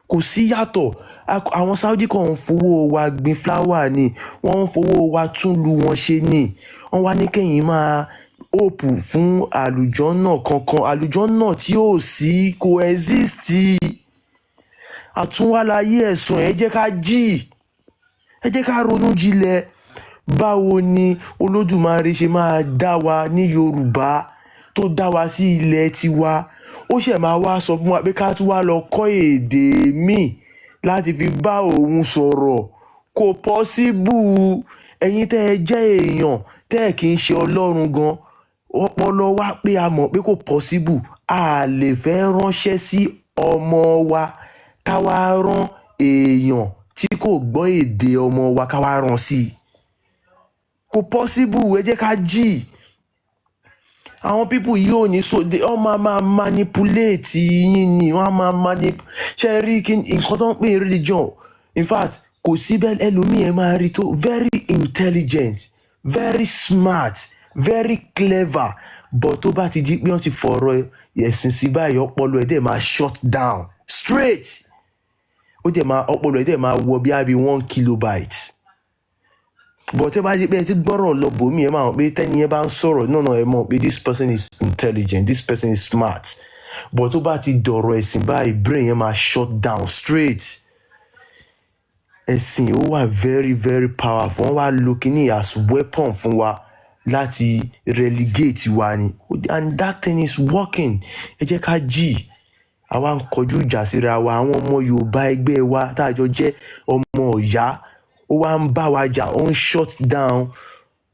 Kò sí yàtọ̀. Àwọn Saudi kan ń fowó wa gbin flower ni. Wọ́n ń fowó wa tún lu wọn ṣe ni. Wọ́n wá ní kẹ́yìn máa hope fún àlùjọ́nà kankan. Àlùjọ́nà tí ò sí, kò exist. Àtúnwáláyé ẹ̀sùn, ẹ jẹ́ ká jí. Ẹ jẹ́ ká ronú jinlẹ̀. Báwo ni Olódùmarè ṣe máa dá wa ní Yorùbá tó dá wa sí ilẹ̀ tiwa? Ó ṣẹ̀ máa wá sọ fún wa pé ká tún wá lọ kọ́ èdè míì láti fi bá òun sọ̀rọ̀. Kò possible. Ẹ̀yin tẹ́ ẹ jẹ́ èèyàn, tẹ́ ẹ kì í ṣe Ọlọ́run gan. Ọpọlọ wa pé a mọ̀ pé kò possible. A lè fẹ́ ránṣẹ́ sí ọmọ wa ká wá rán èèyàn tí kò gbọ́ èdè ọmọ wa ká wá rán sí. Kò possible. Ẹ jẹ́ ká jí. Àwọn people yìí ò ní wọ́n máa manipulate yín ni. Ṣé rí nǹkan tó ń pè religion? In fact, kò sí bẹ́ẹ̀ ẹlòmíì ẹ máa rí tó very intelligent, very smart, very clever. But tó bá ti di pé wọ́n ti fọ̀rọ̀ ẹ̀sìn sí báyìí, ọpọlọ ẹ̀ dẹ̀ máa shut down straight. Ọpọlọ ẹ̀ dẹ̀ máa wọ bí i 1 kilobyte. But tẹ́ bá di pé ẹ ti gbọ́rọ̀ lọ bòmí, ẹ máa mọ̀ pé tẹ́ni ẹ bá ń sọ̀rọ̀ náà ẹ mọ̀ pé this person is intelligent, this person is smart. But tó bá ti dọ̀rọ̀ ẹ̀sìn báyìí, brain yẹn máa shut down straight. Ẹ̀sìn ó wà very very powerful. Wọ́n wá lo kíní as weapon fún wa láti relegate wa ni. And that thing is working. Ẹ jẹ́ ká jí. Àwa ń kọjú ìjà síra wa. Àwọn ọmọ Yorùbá ẹgbẹ́ wa tá a jọ jẹ́ ọmọ Ọ̀yá, ó wá ń bá wa jà. Ó ń shut down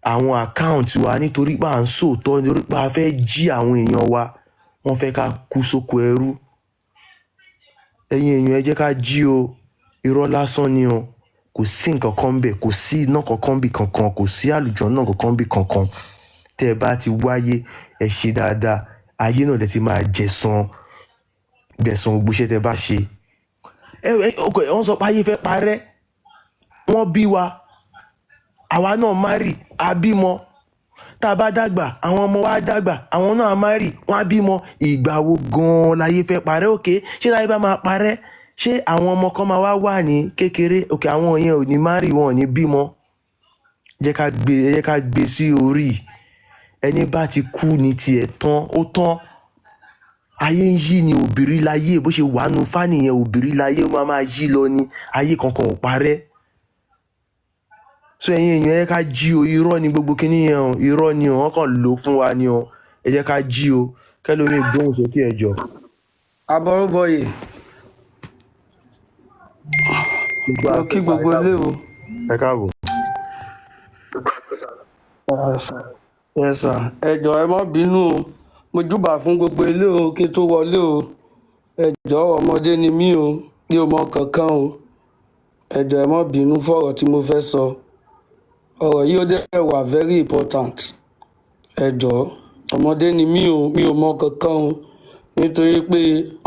àwọn account wa nítorí pé à ń sòótọ́, nítorí pé a fẹ́ jí àwọn èèyàn wa. Wọ́n fẹ́ ká kú sóko ẹrú. Ẹ̀yin èèyàn, ẹ jẹ́ ká jí o. Irọ́ lásán ni o. Kò sí nǹkan kan bẹ̀, kò sí iná kankan bí kankan, kò sí àlùjọ́nà kankan bí kankan. Tẹ́ ẹ bá ti wáyé, ẹ ṣe dáadáa. Ayé náà lẹ ti máa gbẹ̀san gbogbo iṣẹ́ tẹ́ bá ṣe. Wọ́n sọ pé ayé fẹ́ parẹ́. Wọ́n bí wa. Àwa náà marry, a bímọ. Tá a bá dàgbà, àwọn ọmọ wa dàgbà, àwọn náà marry, wọ́n á bímọ. Ìgbà wo gan-an láyé fẹ́ parẹ́? Okay, ṣé láyé bá máa parẹ́? Ṣé àwọn ọmọ kan máa wà ní kékeré? Okay, àwọn yẹn ò ní marry, wọn ò ní bímọ. Ẹ jẹ́ ká gbé sí orí. Ẹni bá ti kú ní tiẹ̀ tán, ó tán. Ayé ń yí ni, òbírí láyé. Bó ṣe wà nù fánì yẹn, òbírí láyé ó máa yí lọ ni. Ayé kankan ò parẹ́. So ẹ̀yin èèyàn, ẹ jẹ́ ká jí o. Irọ́ ni gbogbo kíní yẹn o. Irọ́ ni o. Wọ́n kàn lò fún wa ni o. Ẹ jẹ́ ká jí o. Kẹ́lómi gbóhùn sókè ẹ jọ̀ọ́. Abọ́rúbọyè. Mo kí gbogbo ilé o. Ẹ káàbọ̀. Yes sir. Ẹ jọ̀ọ́ ẹ má bínú o. Mo júbà fún gbogbo ilé o kí n tó wọlé o. Ẹ jọ̀ọ́, ọmọdé ni mí o. Mi ò mọ kankan o. Ẹ jọ̀ọ́ ẹ má bínú fọ̀rọ̀ tí mo fẹ́ sọ. Ọ̀rọ̀ yìí ó dẹ̀ wà very important. Ẹ jọ̀ọ́, ọmọdé ni mí o. Mi ò mọ kankan o. Nítorí pé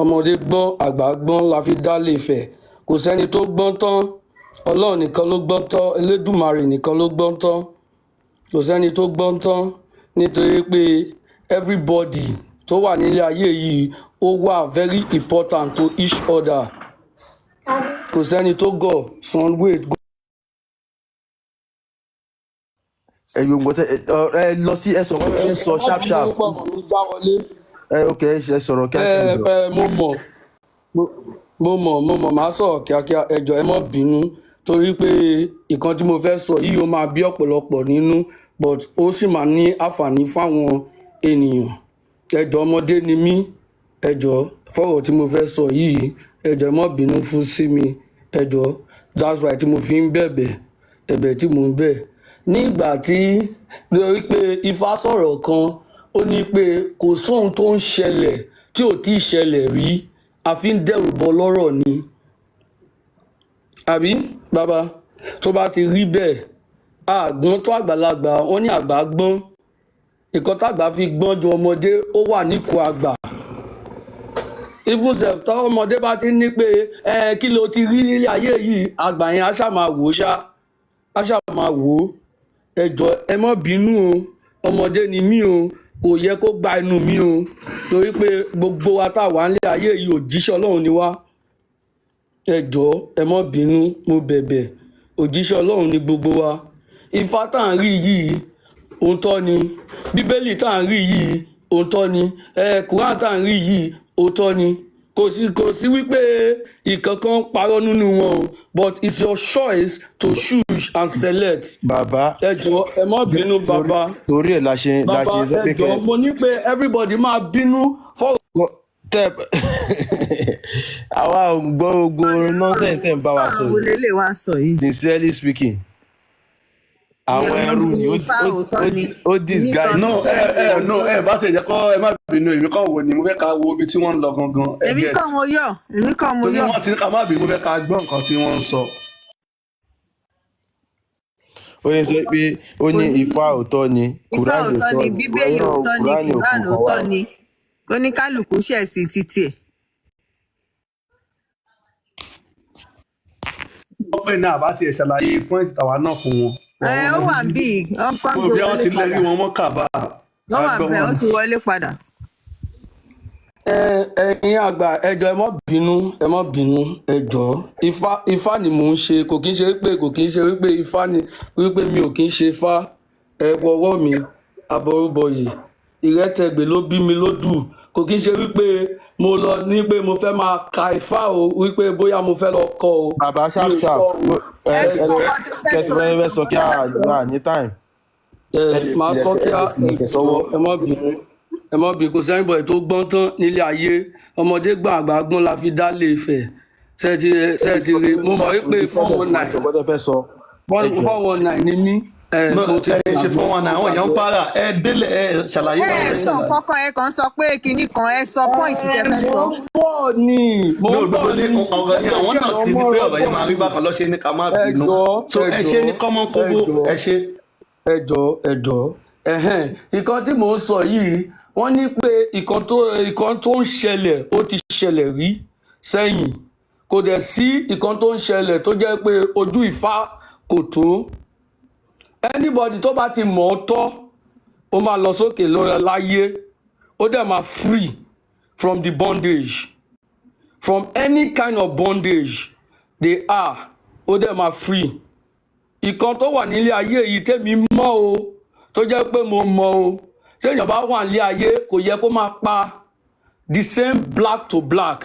ọmọdé gbọ́n, àgbà gbọ́n la fi dá lè fẹ̀. Kò sẹ́ni tó gbọ́n tán. Ọlọ́run nìkan ló gbọ́n tán. Elédùmarè nìkan ló gbọ́n tán. Kò sẹ́ni tó gbọ́n tán. Nítorí pé everybody tó tó wà nílé ayé yìí ó wà very important to each other kò sẹ́ni tó gọ̀ san wait. Ẹ lọ sí ẹ sọ sharp sharp. Ok ẹ sọ̀rọ̀ kíákíá jọ. mo mọ̀ máa sọ̀rọ̀ kíákíá ẹ jọ̀ọ́ ẹ má bínú torí pé nǹkan tí mo fẹ́ sọ yìí ó máa bí ọ̀pọ̀lọpọ̀ nínú but ó sì máa ní àǹfààní fáwọn ènìyàn ẹ jọ̀ọ́ ọmọdé ni mí ẹ jọ̀ọ́ fọ́rọ̀ tí mo fẹ́ sọ yìí ẹ jọ̀ọ́ ẹ má bínú fún sí mi ẹ jọ̀ọ́ that's why tí mo fi ń ẹ̀bẹ̀ tí mo ń bẹ̀ nígbà tí lórí pé Ifá sọ̀rọ̀ kan ó ní pé kò sóhun tó ń ṣẹlẹ̀ tí ò tí ì ṣẹlẹ̀ rí a fi ń dẹ́rù bọ lọ́rọ̀ ni àbí bàbá tó bá ti rí bẹ́ẹ̀ àgbọn tó àgbàlagbà wọn ní àgbà gbọ́n ìkan tàgbà fi gbọ́n ju ọmọdé ó wà níkù àgbà even sef táwọn ọmọdé bá ti ní pé kí ló ti rí nílé ayé yìí àgbà yẹn á ṣáà máa wò ó ẹ jọ̀ọ́ ẹ má bínú o ọmọdé ni mí o kò yẹ kó gba inú mi o torí pé gbogbo wa tá wà nílé ayé yìí òjíṣẹ́ Ọlọ́run ni wá ẹ jọ̀ọ́ ẹ má bínú mo bẹ̀bẹ̀ òjíṣẹ́ Ọlọ́run ni gbogbo wa Ifá tá à ń rí yìí òótọ́ ni Bíbélì tá à ń rí yìí òótọ́ ni Kùránì tá à ń rí yìí òótọ́ ni kò sí wípé ìkankan parọ́ nínú wọn o but it's your choice to choose and select. Bàbá ẹ jọ̀ọ́ ẹ má bínú bàbá. Torí ẹ̀ la ṣe sọ pé ẹ jọ̀ọ́ mo ní pé everybody máa bínú fọ́rọ̀. Àwa ò gbọ́ gbogbo nonsense tẹ̀ ń bá wa sọ. Àwọn olè wá sọ yìí. Sincerely speaking. Àwọn ẹrú ni ó disguise. No ẹ bá tẹ̀ jẹ́ kọ́ ẹ má bínú èmi kàn wò ni mo fẹ́ ká wo ibi tí wọ́n ń lọ gangan. Èmi kàn mo yọ̀. Torí wọ́n ti ní ká má bínú mo fẹ́ ká gbọ́ nǹkan tí wọ́n ń sọ. Ó yẹ sọ pé ó ní Ifá òótọ́ ni Kùránì òótọ́ ni Bíbélì òótọ́ ni Kùránì òótọ́ ni kó ní kálukú ṣẹ̀ sí títì ẹ̀. Wọ́n pè ní àbá tiẹ̀ ṣàlàyé point tàwa náà fún wọn. Ó wà bí ọkàn tó wọlé padà. Wọ́n ti lẹ́rí wọn mọ́ kàbá. Wọ́n wà bẹ́ẹ̀ ó ti wọlé padà. Ẹ̀yin àgbà ẹ jọ̀ọ́ ẹ má bínú ẹ jọ̀ọ́ Ifá ni mò ń ṣe kò kí ń ṣe wípé Ifá ni wípé mi ò kí ń ṣe Ifá ẹ wọwọ́ mi àbọrúbọyè ìrẹ́tẹ̀gbẹ́ ló bí mi lódù kò kí ń ṣe wípé mo lọ ní pé mo fẹ́ máa ka Ifá o wípé bóyá mo fẹ́ lọ kọ o. Bàbá sharp ẹ sọ kí a ní time. Màá sọ kí ẹ má bínú kò sẹ́yìn bọ̀ tó gbọ́n tán nílé ayé ọmọdé gbọ́n àgbà gbọ́n la fi dá lè fẹ̀ ṣẹ́ẹ̀tì rí mo mọ̀ wípé 419 ni mí. Mo ti ṣe 419 àwọn èèyàn ń para ẹ délé ẹ ṣàlàyé. Ẹ sọ kọ́kọ́ ẹ kàn sọ pé kinní kan ẹ sọ point tẹ fẹ́ sọ. Mo gbogbo ní ọ̀rọ̀ yẹn àwọn náà ti ní pé ọ̀rọ̀ yẹn máa rí bákan lọ́ṣẹ́ ní ká má bínú so ẹ ṣe ní common kóbó ẹ ṣe. ẹ jọ̀ọ́ nǹkan tí mò ń sọ yìí wọ́n ní pé nǹkan tó ń ṣẹlẹ̀ ó ti ṣẹlẹ̀ rí sẹ́yìn kò dẹ̀ sí nǹkan tó ń ṣẹlẹ̀ tó jẹ́ pé ojú Ifá kò tó anybody tó bá ti mọ̀ ọ́ tọ́ ó máa lọ sókè lọ́rọ̀ láyé ó dẹ̀ máa free from the bondage from any kind of bondage they are ó dẹ̀ máa free nǹkan tó wà nílé ayé yìí tẹ́mi mọ̀ o tó jẹ́ pé mo mọ̀ o téèyàn bá wà nílé ayé kò yẹ kó máa pa the same black to black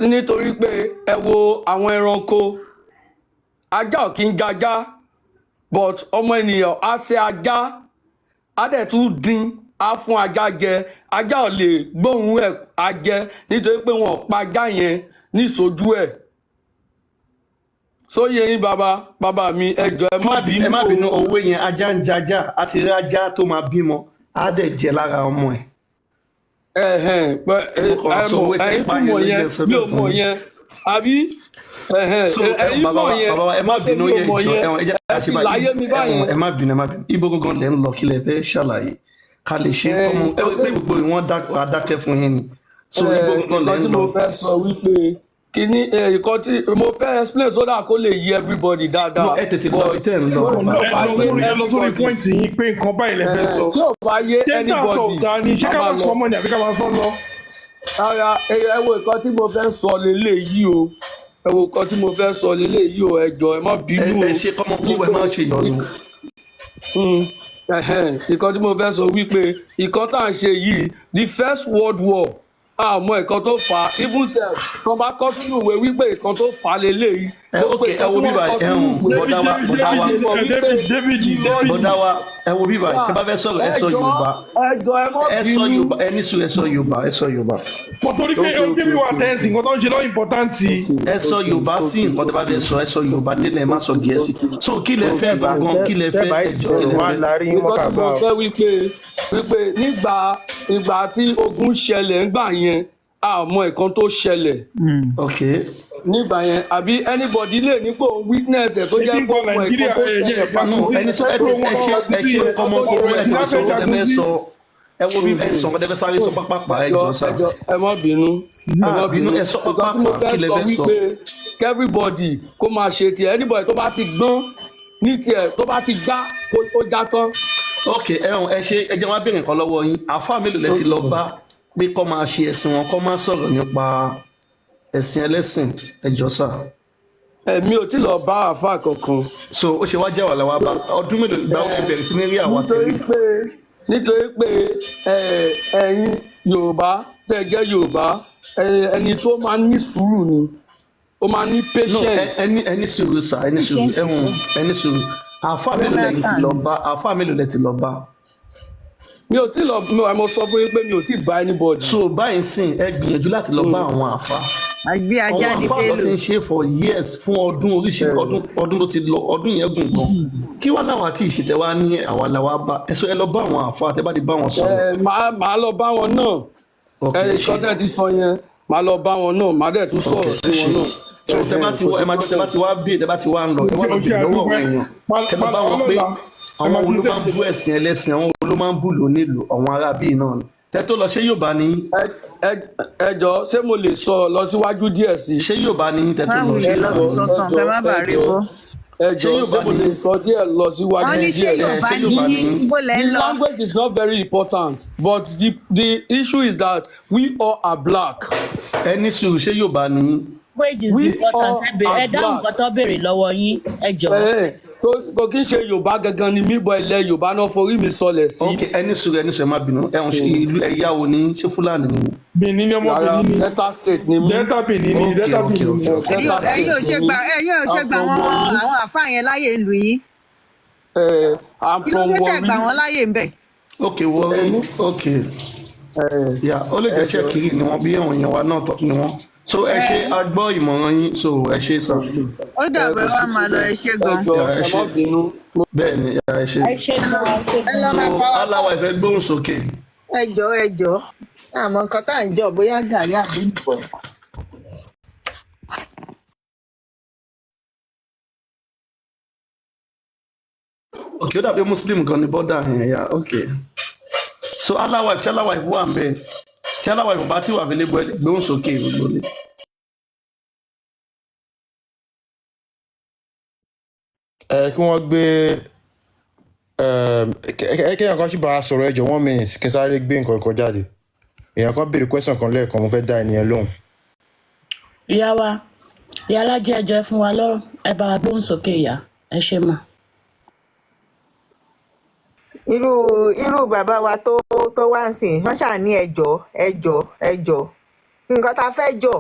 nítorí pé ẹ wo àwọn ẹranko ajá ò kí ń jajá but ọmọ ènìyàn á ṣe ajá á dẹ̀ tún dín á fún ajá jẹ ajá ò lè gbóhùn ẹ̀ á jẹ nítorí pé wọn ò pa ajá yẹn níṣojú ẹ̀ sóyè yín bàbá mi ẹ jọ̀ọ́ ẹ má bínú owó yẹn ajá ń jajá àti rí ajá tó máa bímọ á dẹ̀ jẹ lára ọmọ ẹ̀. ẹ̀yin túmọ̀ yẹn bí o mọ̀ yẹn àbí ẹ̀yin mọ̀ yẹn ẹ má bínú yẹn jọ ẹ jẹ́ àti báyìí ẹ má bínú ibo gangan lẹ́ ń lọ kílẹ̀ fẹ́ ṣàlàyé ká lè ṣe kọ́mọ ẹ wípé gbogbo ìwọ̀n adákẹ́ fún yín ni so ibo gangan lẹ́ ń lọ. mo fẹ́ sọ wípé kíní nǹkan tí mo fẹ́ explain so that kó lè yí everybody dáadáa. ẹ tètè lọ bí tẹ́ ń lọ. ẹ lọ sórí pọ́ìntì yín pé nǹkan báyìí lẹ fẹ́ sọ. tí ò bá yé anybody ṣé ká máa sọ ọmọ ni àbí ká máa sọ lọ. ara ẹ wo nǹkan tí mo fẹ́ sọ leléyìí o ẹ wo nǹkan tí mo fẹ́ sọ leléyìí o ẹ jọ̀ọ́ ẹ má bínú o. ẹ ṣe kọ́mọ kó ẹ má ṣe ìyọnu. nǹkan tí mo fẹ́ sọ wípé nǹkan tá à ń ṣe yìí the first world war àmọ́ nǹkan tó fà á even sef kan bá kọ sínú ìwé wípé nǹkan tó fà á leléyìí. ẹ wo bíbá bọ́dá wa ẹ wo bíbá tẹ bá fẹ́ sọ̀rọ̀ ẹ sọ Yorùbá ẹ sọ Yorùbá. mo torí pé ojú mi wà tẹ́sí nǹkan tó ń ṣe lọ́ ìmpọ́táǹtì. ẹ sọ Yorùbá sí nǹkan tó bá fẹ́ sọ ẹ sọ Yorùbá délẹ̀ ẹ má sọ Gẹ̀ẹ́sì so kí lẹ fẹ́ gbọ̀ngàn kí lẹ fẹ́ nǹkan tí mo fẹ́ wípé nígbà tí ogun ṣẹlẹ̀ ńgbà yẹn àmọ́ nǹkan tó ṣẹlẹ̀. nígbà yẹn àbí anybody lè ní kó witness ẹ̀ tó jẹ́ kó mọ nǹkan tó ṣẹlẹ̀ pàtó. ẹni sọ ẹ ṣe kọ́mọ kó ẹ má sọ ẹ fẹ́ sọ ẹ wo bí ẹ sọ ọdẹ fẹ́ sáré sọ pápá ẹ jọ sá. ẹ má bínú ẹ sọ pápá kí lẹ fẹ́ sọ. everybody kó máa ṣe tiẹ̀ anybody tó bá ti gbọ́n ní tiẹ̀ tó bá ti gbá kó já tán. ok ẹ ṣe ẹ jẹ́ wá béèrè nǹkan lọ́wọ́ yín àáfàá mélòó lẹ ti lọ bá pé kọ́ máa ṣe ẹ̀sìn wọn kọ́ máa sọ̀rọ̀ nípa ẹ̀sìn ẹlẹ́sìn ẹjọ́ sá. mi ò tí lọ bá àáfàá kankan. so ó ṣe wá jẹ́ wàhálà wa bá ọdún mélòó ìgbà wọn bẹ̀rẹ̀ sí ní rí àwọn tẹ̀lé. nítorí pé ẹ̀yin Yorùbá tẹ́ jẹ́ Yorùbá ẹni tó máa ní sùúrù ni ó máa ní patience. ẹni sùúrù sá ẹni sùúrù àáfàá mélòó lẹ ti lọ bá. mi ò tí lọ mo sọ fún yín pé mi ò tí bá anybody. so báyìí sìn ẹ gbìyànjú láti lọ bá àwọn àáfàá. àgbé ajá ní Bello. àwọn àáfàá tó ti ń ṣe for years fún ọdún oríṣiríṣi ọdún ló ti lọ ọdún yẹn gùn gan. kí wọ́n náà àti ìṣètẹ wa ní àwa làwa bá ẹ lọ bá àwọn àáfàá tẹ bá ti bá wọn sọ̀rọ̀. màá lọ bá wọn náà ìkọ́tẹ́ ti sọ yẹn màá lọ bá wọn náà màá dẹ̀ tún sọ̀rọ̀ sí wọn náà. tẹ bá ti wá bí tẹ bá ti wá ń lọ ẹ wá lọ bí lọ́wọ́ àwọn èèyàn kẹ bá bá wọn pé àwọn wo ló máa ń bú ẹ̀sìn ẹlẹ́sìn àwọn wo ló máa ń bú lónílù àwọn arábí náà ni tẹ tó lọ ṣé Yorùbá ni. ẹ jọ ṣé mo lè sọ lọ síwájú díẹ̀ sí i. ṣé Yorùbá ni tẹ tó lọ ṣé Yorùbá ni. ẹ jọ ṣé mo lè sọ díẹ̀ lọ síwájú díẹ̀. wọ́n ní ṣé Yorùbá ní ibo lẹ́ ń lọ. The language is not very important but the issue is that we all are black. ẹni sùúrù ṣé Yorùbá ni. language is important ẹ dáhùn nǹkan tó béèrè lọ́wọ́ yín ẹ jọ̀ọ́. kò kí n ṣe Yorùbá gangan ni mí bọ ilẹ̀ Yorùbá náà forí mi sọlẹ̀ sí. ok ẹni sùúrù ẹ má bínú ẹ̀hún ṣe ìlú ẹ̀yà wo ni ṣé Fúlàní ni. Benin ni ọmọ Benin ni. Delta state ni mí. Delta Benin ni Delta Benin ni. ẹ̀yin ò ṣe gbà àwọn àfáà yẹn láyè ìlú yìí. I'm from Warri. kí ló dé gbà wọ́n láyè ń bẹ̀. ok ok ó lè jẹ́ ṣẹ́kiri ni wọ́n bí ẹ̀wọ̀n yẹn wa náà tọ́ ni wọ́n so ẹ ṣe agbọ́ ìmọ̀ràn yín so ẹ ṣe sàn. ó dàbẹ̀ wá máa lọ ẹ ṣe gan. bẹ́ẹ̀ ni ẹ ṣe. so aláwa ìfẹ́ gbóhùn sókè. ẹ jọ̀ọ́ àmọ́ nǹkan tá à ń jọ bóyá gàrí àbí nǹkan. ok ó dàbí Muslim gan ni bọ́dà yẹn ya ok so aláwa ìfẹ́ wà ń bẹ́ẹ̀ tí aláwa ìfọ̀ bá ti wà available gbóhùn sókè gbogbo ni. kí wọ́n gbé kéèyàn kan sì bá a sọ̀rọ̀ ẹjọ́ 1 minute kí n sáré gbé nǹkan kan jáde èèyàn kan béèrè question kan lẹ́ẹ̀kan mo fẹ́ dá ènìyàn lóhùn. ìyá wa ìyá alájẹ ẹjọ ẹ fún wa lọ́rọ̀ ẹ bá wa gbóhùn sókè ìyá ẹ ṣe mọ. irú bàbá wa tó wá ń sìn wọ́n ṣáà ní ẹjọ́ nǹkan tá a fẹ́ jọ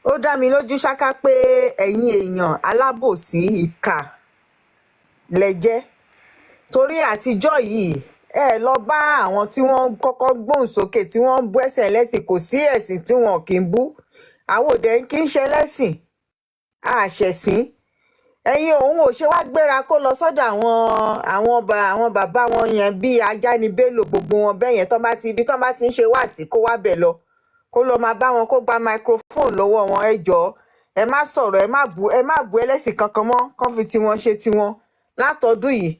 ó dá mi lójú ṣáká pé ẹ̀yin èèyàn alábòsí ìkà lẹ́jẹ́ torí àtijọ́ yìí ẹ lọ bá àwọn tí wọ́n kọ́kọ́ gbóhùn sókè tí wọ́n ń bú ẹ̀sìn ẹlẹ́sìn kò sí ẹ̀sìn tí wọn kì í bú àwọn òde kì í ṣe lẹ́sìn àṣẹ̀sìn ẹ̀yin òun ò ṣe wá gbéra kó lọ sọ́dọ̀ àwọn bàbá wọn yẹn bíi Ajani Bello gbogbo wọn bẹ́ẹ̀ yẹn ibi tán bá ti ń ṣe wáàsí kó wá bẹ̀ lọ kó lọ máa bá wọn kó gba microphone lọ́wọ́ wọn ẹ jọ̀ọ́ ẹ má sọ̀rọ̀ ẹ má bú ẹlẹ́sìn kankan mọ́ kán fi tiwọn ṣe tiwọn látọdún yìí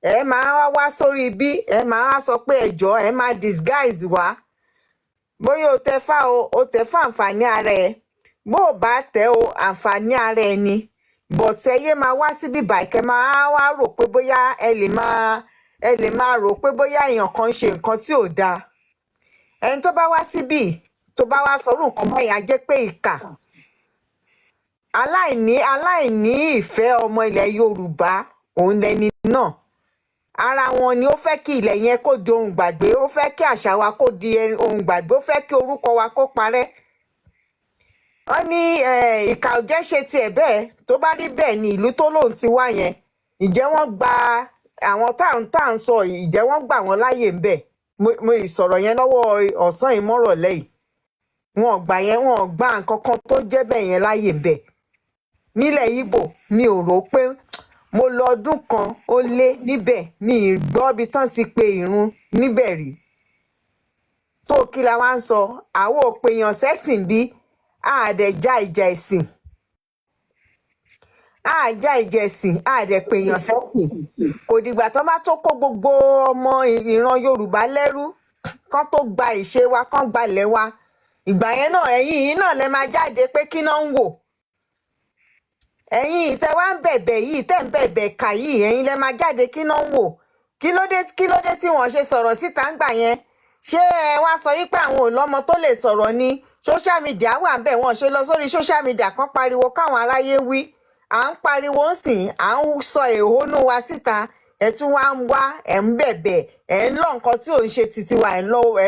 ẹ máa wá sórí bí ẹ máa sọ pé ẹ jọ̀ọ́ ẹ máa disguise wá bóyá o tẹ fá àǹfààní ara ẹ bó o bá tẹ̀ o àǹfààní ara ẹni bọ̀tẹ́ yé máa wá síbí bàìkẹ́ máa wá rò pé bóyá ẹ lè máa rò pé bóyá èèyàn kan ń ṣe nǹkan tí ò dáa ẹni tó bá wá síbí tó bá wá sọ̀rọ̀ nǹkan báyìí á jẹ́ pé ìkà aláìní ìfẹ́ ọmọ ilẹ̀ Yorùbá òun lẹni náà ara wọn ni ó fẹ́ kí ilẹ̀ yẹn kó di ohun gbàgbé ó fẹ́ kí àṣà wa kó di ohun gbàgbé ó fẹ́ kí orúkọ wa kó parẹ́ wọ́n ní ìkà ò jẹ́ ṣe tiẹ̀ bẹ́ẹ̀ tó bá rí bẹ́ẹ̀ ni ìlú tó lóun ti wá yẹn ìjẹ́ wọ́n gba àwọn tá à ń sọ ìjẹ́ wọ́n gbà wọ́n láàyè ń bẹ̀ mo ìsọ̀rọ̀ yẹn lọ́wọ́ ọ̀sán ìmọ̀rọ̀lẹ́ yìí wọn gba nǹkan kan tó jẹ́ bẹ́ẹ̀ yẹn láàyè ń bẹ̀ nílẹ̀ Ìgbò mi ò rò pé mo lọ ọdún kan ó lé níbẹ̀ mi ì gbọ́ ibi tán ti pe ìrun níbẹ̀ rí tó kí la wá ń sọ àwọn òpèèyàn sẹ́sìn bí àdẹ̀já ìjà ẹ̀sìn àdẹ̀pèèyàn sẹ́sìn kò dìgbà tó bá tó kó gbogbo ọmọ ìran Yorùbá lẹ́rú kán tó gba ìṣe wa kán gbalẹ̀ wa ìgbà yẹn náà ẹ̀yin yìí náà lẹ máa jáde pé kí náà ń wò ẹ̀yin tẹ́ wá ń bẹ̀bẹ̀ yìí tẹ́ ń bẹ̀bẹ̀ kà yìí ẹ̀yin lẹ máa jáde kí náà ń wò kí ló dé tí wọ́n ṣe sọ̀rọ̀ síta ń gbà yẹn ṣé ẹ wá sọ wípé àwọn ò lọ́mọ tó lè sọ̀rọ̀ ni social media wà ń bẹ̀ wọ́n ṣe lọ sórí social media kan pariwo káwọn aráyé wí à ń pariwo ń sìn à ń sọ èhónú wa síta ẹ tún wá ń wá ẹ ń bẹ̀bẹ̀ ẹ ń lọ nǹkan tí ò ń ṣe titi wa ẹ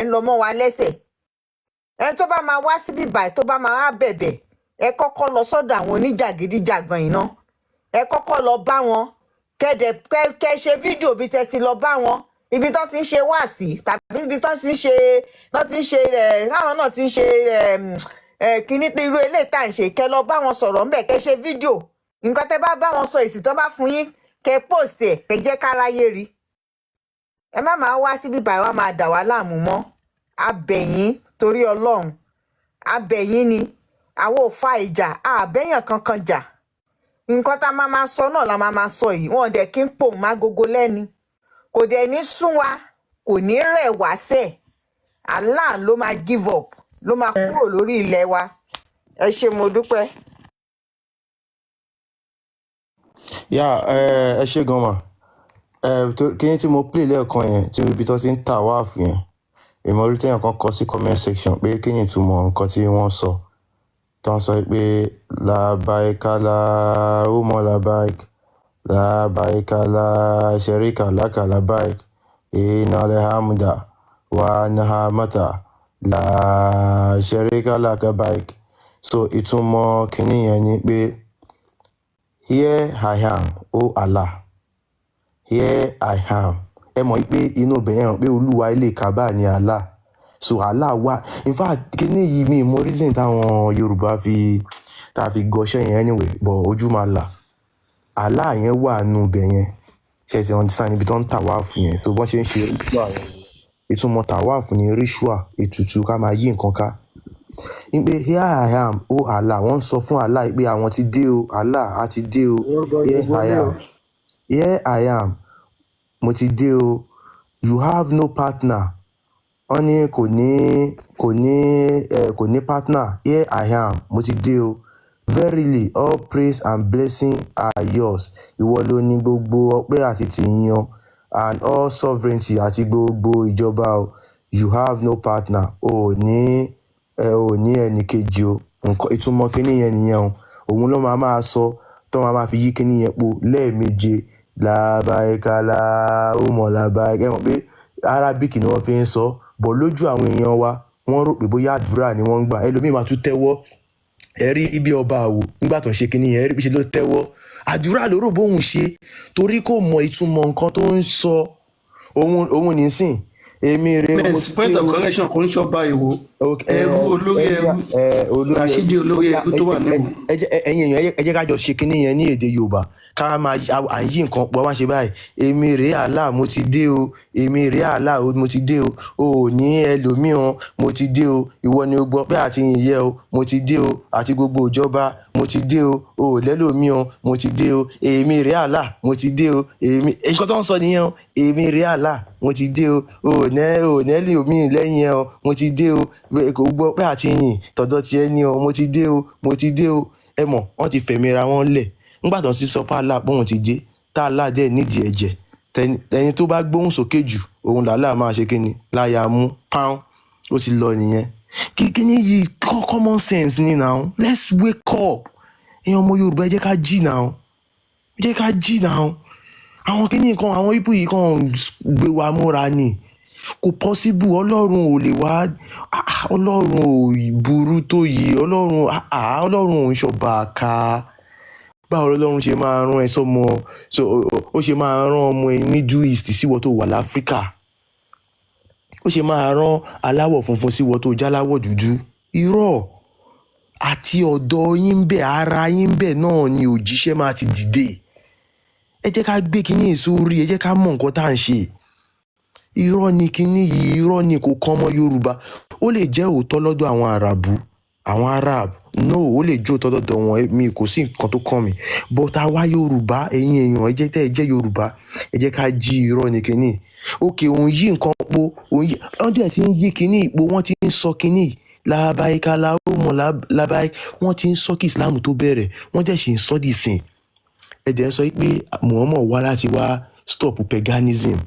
ń lọ mọ́ wa lẹ́sẹ̀ ẹ tó bá máa wá síbí báyìí tó bá máa wá bẹ̀bẹ̀ ẹ kọ́kọ́ lọ sọ́dọ̀ àwọn oníjàgídíjàgan iná ẹ kọ́kọ́ lọ bá wọn kẹ́ ṣe fídíò bí tẹ́ ti lọ bá wọn ibi tó ti ń ṣe wáàsí tàbí ibi tó ti ń ṣe láwọn náà ti ń ṣe kíní irú eléyìí tá à ń ṣe kẹ́ lọ bá wọn sọ̀rọ̀ ńbẹ̀ kẹ́ ṣe fídíò nǹkan tẹ́ bá wọn sọ èsì tó bá fún yín kẹ́ post ẹ̀ kẹ́ jẹ́ káráyé rí ẹ má máa wá síbí báyìí wá máa dà wá láàmú mọ́ abẹ̀yìn torí Ọlọ́run abẹ̀yìn ni àwọn ò fa ìjà àbẹ̀yàn kankan jà nǹkan tá a máa sọ náà la máa sọ yìí wọn dẹ̀ kí ń pòun má gogo lẹ́nu kò dẹ̀ ní sún wa kò ní rẹ̀ wá sẹ̀ Allah ló máa give up ló máa kúrò lórí ilẹ̀ wa ẹ ṣé mo dúpẹ́. yà ẹ ṣé gan ma kíni tí mo play lẹ́ẹ̀kan yẹn tí ibi tó ti ń tà wá fún yẹn ìmọ̀ orí téèyàn kan kọ sí comment section pé kí ni ìtumọ̀ nǹkan tí wọ́n sọ tó ń sọ pé làbáìkà làhùmọ̀ làbáìkà làbáìkà làṣẹríkà lákà làbáìkà innal hamda wa ni'mata làṣẹríkà lákà báìkà so ìtumọ̀ kìíní yẹn ni pé here I am o Allah here I am ẹ mọ̀ pé inú obìnrin hàn pé olúwa ilé kaba ni Allah so Allah wà in fact kíní yìí mi mo reason táwọn Yorùbá fi gọṣẹ́ yẹn anyway but ojú máa là Allah yẹn wà nù bẹ̀ yẹn ṣe ti understand níbi tó ń tàwáàfù yẹn tó bọ́n ṣe ń ṣe ritual yẹn ìtumọ̀ tàwáàfù ni ritual ètùtù ká máa yí nǹkan ká nígbè here I am o Allah wọ́n sọ fún Allah pé àwọn ti dé o Allah á ti dé o here I am mo ti dé o you have no partner wọ́n ní kò ní partner here I am mo ti dé o verily all praise and blessing are yours ìwọ ló ní gbogbo ọpẹ́ àti tìyàn and all sovereignty àti gbogbo ìjọba o you have no partner o ní ẹnì kejì o nǹkan ìtumọ̀ kíní yẹn nìyẹn o òun ló máa sọ tó máa fi yí kíní yẹn po lẹ́ẹ̀méje làbáìkà làhùmọ̀ làbáìkà ẹ mọ̀ pé Arabic ni wọ́n fi ń sọ bọ̀ lójú àwọn èèyàn wa wọ́n rò pé bóyá àdúrà ni wọ́n ń gbà ẹlòmíì máa tún tẹ́wọ́ ẹ̀rí ibi ọba àwò nígbà tó ń ṣe kíní yẹn ẹ̀rí bí ṣe ló tẹ́wọ́ àdúrà ló rò bóun ṣe torí kò mọ ìtumọ̀ nǹkan tó ń sọ òun nísìn èmi rè mo ti point of correction kò ń ṣọba ìwò ẹrú olórí ẹrú Rashidi olórí ẹrú tó wà níwò. ẹ̀yin èèyàn ẹ jẹ́ ká jọ ṣe kíní yẹn ní èdè Yorùbá ká máa à ń yí nǹkan pọ̀ wá ṣe báyìí èmi rè Allah mo ti dé o èmi rè Allah mo ti dé o ò ní ẹlòmíràn mo ti dé o ìwọ ni o gbọ́ pé àti ìyẹ́ o mo ti dé o àti gbogbo ìjọba mo mo ti dé o ò lẹ́lòmí o mo ti dé o èmi rèé àlà mo ti dé o èmi nǹkan tó ń sọ nìyẹn o èmi rèé àlà mo ti dé o ò nẹ́lì omi lẹ́yìn ẹ o mo ti dé o kò gbọ́ pé àti yìn tọ̀dọ̀ tiẹ̀ ní o mo ti dé o mo ti dé o ẹ mọ̀ wọ́n ti fẹ̀mí ra wọn lẹ̀ nígbà tó ń sì sọ fún àlà pé òun ti dé tá àlà dẹ̀ nídìí ẹ̀jẹ̀ ẹni tó bá gbóhùn sókè jù òun làlà máa ṣe kíni láyà mú pán ó ti lọ nìyẹn kíni yìí common sense ni now let's wake up èèyàn ọmọ Yorùbá ẹ jẹ́ ká jí now ẹ jẹ́ ká jí now àwọn kíní kan àwọn ipò yìí kan gbé wa múra ni kò possible Ọlọ́run ò lè wá Ọlọ́run ò burú tó yìí Ọlọ́run ò ń ṣọba ká báwo lọ́lọ́run ṣe máa rán ẹ sọ́mọ ó ṣe máa rán ọmọ ẹ Middle East síwọ́ tó wà láfíríkà ó ṣe máa rán aláwọ̀ funfun síwọ́ tó jáláwọ̀ dúdú irọ́ àti ọ̀dọ̀ yín bẹ̀ ara yín bẹ̀ náà ni òjíṣẹ́ máa ti dìde ẹ jẹ́ ká gbé kinní sórí ẹ jẹ́ ká mọ̀ nǹkan tá à ń ṣe irọ́ ni kinní yìí irọ́ ni kò kàn ọmọ Yorùbá ó lè jẹ́ òótọ́ lọ́dọ̀ àwọn Arab no ó lè jó òótọ́ lọ́dọ̀ wọn mi kò sí nǹkan tó kàn mí but àwa Yorùbá ẹ̀yin èèyàn ẹ jẹ́ tẹ́ ẹ jẹ́ Yorùbá ẹ jẹ́ ká jí irọ́ ni kinní òkè òun yí nǹkan po òun yí wọ́n dẹ̀ ti ń yí kinní ipò wọ́n ti ń sọ kinní làbáyíká làwọ̀mọ̀ làbáyí wọ́n ti ń sọ kí Islam tó bẹ̀rẹ̀ wọ́n dẹ̀ ṣe ń sọ dì sìn ẹ̀dẹ̀ sọ pé Muhammad wá láti wá stop paganism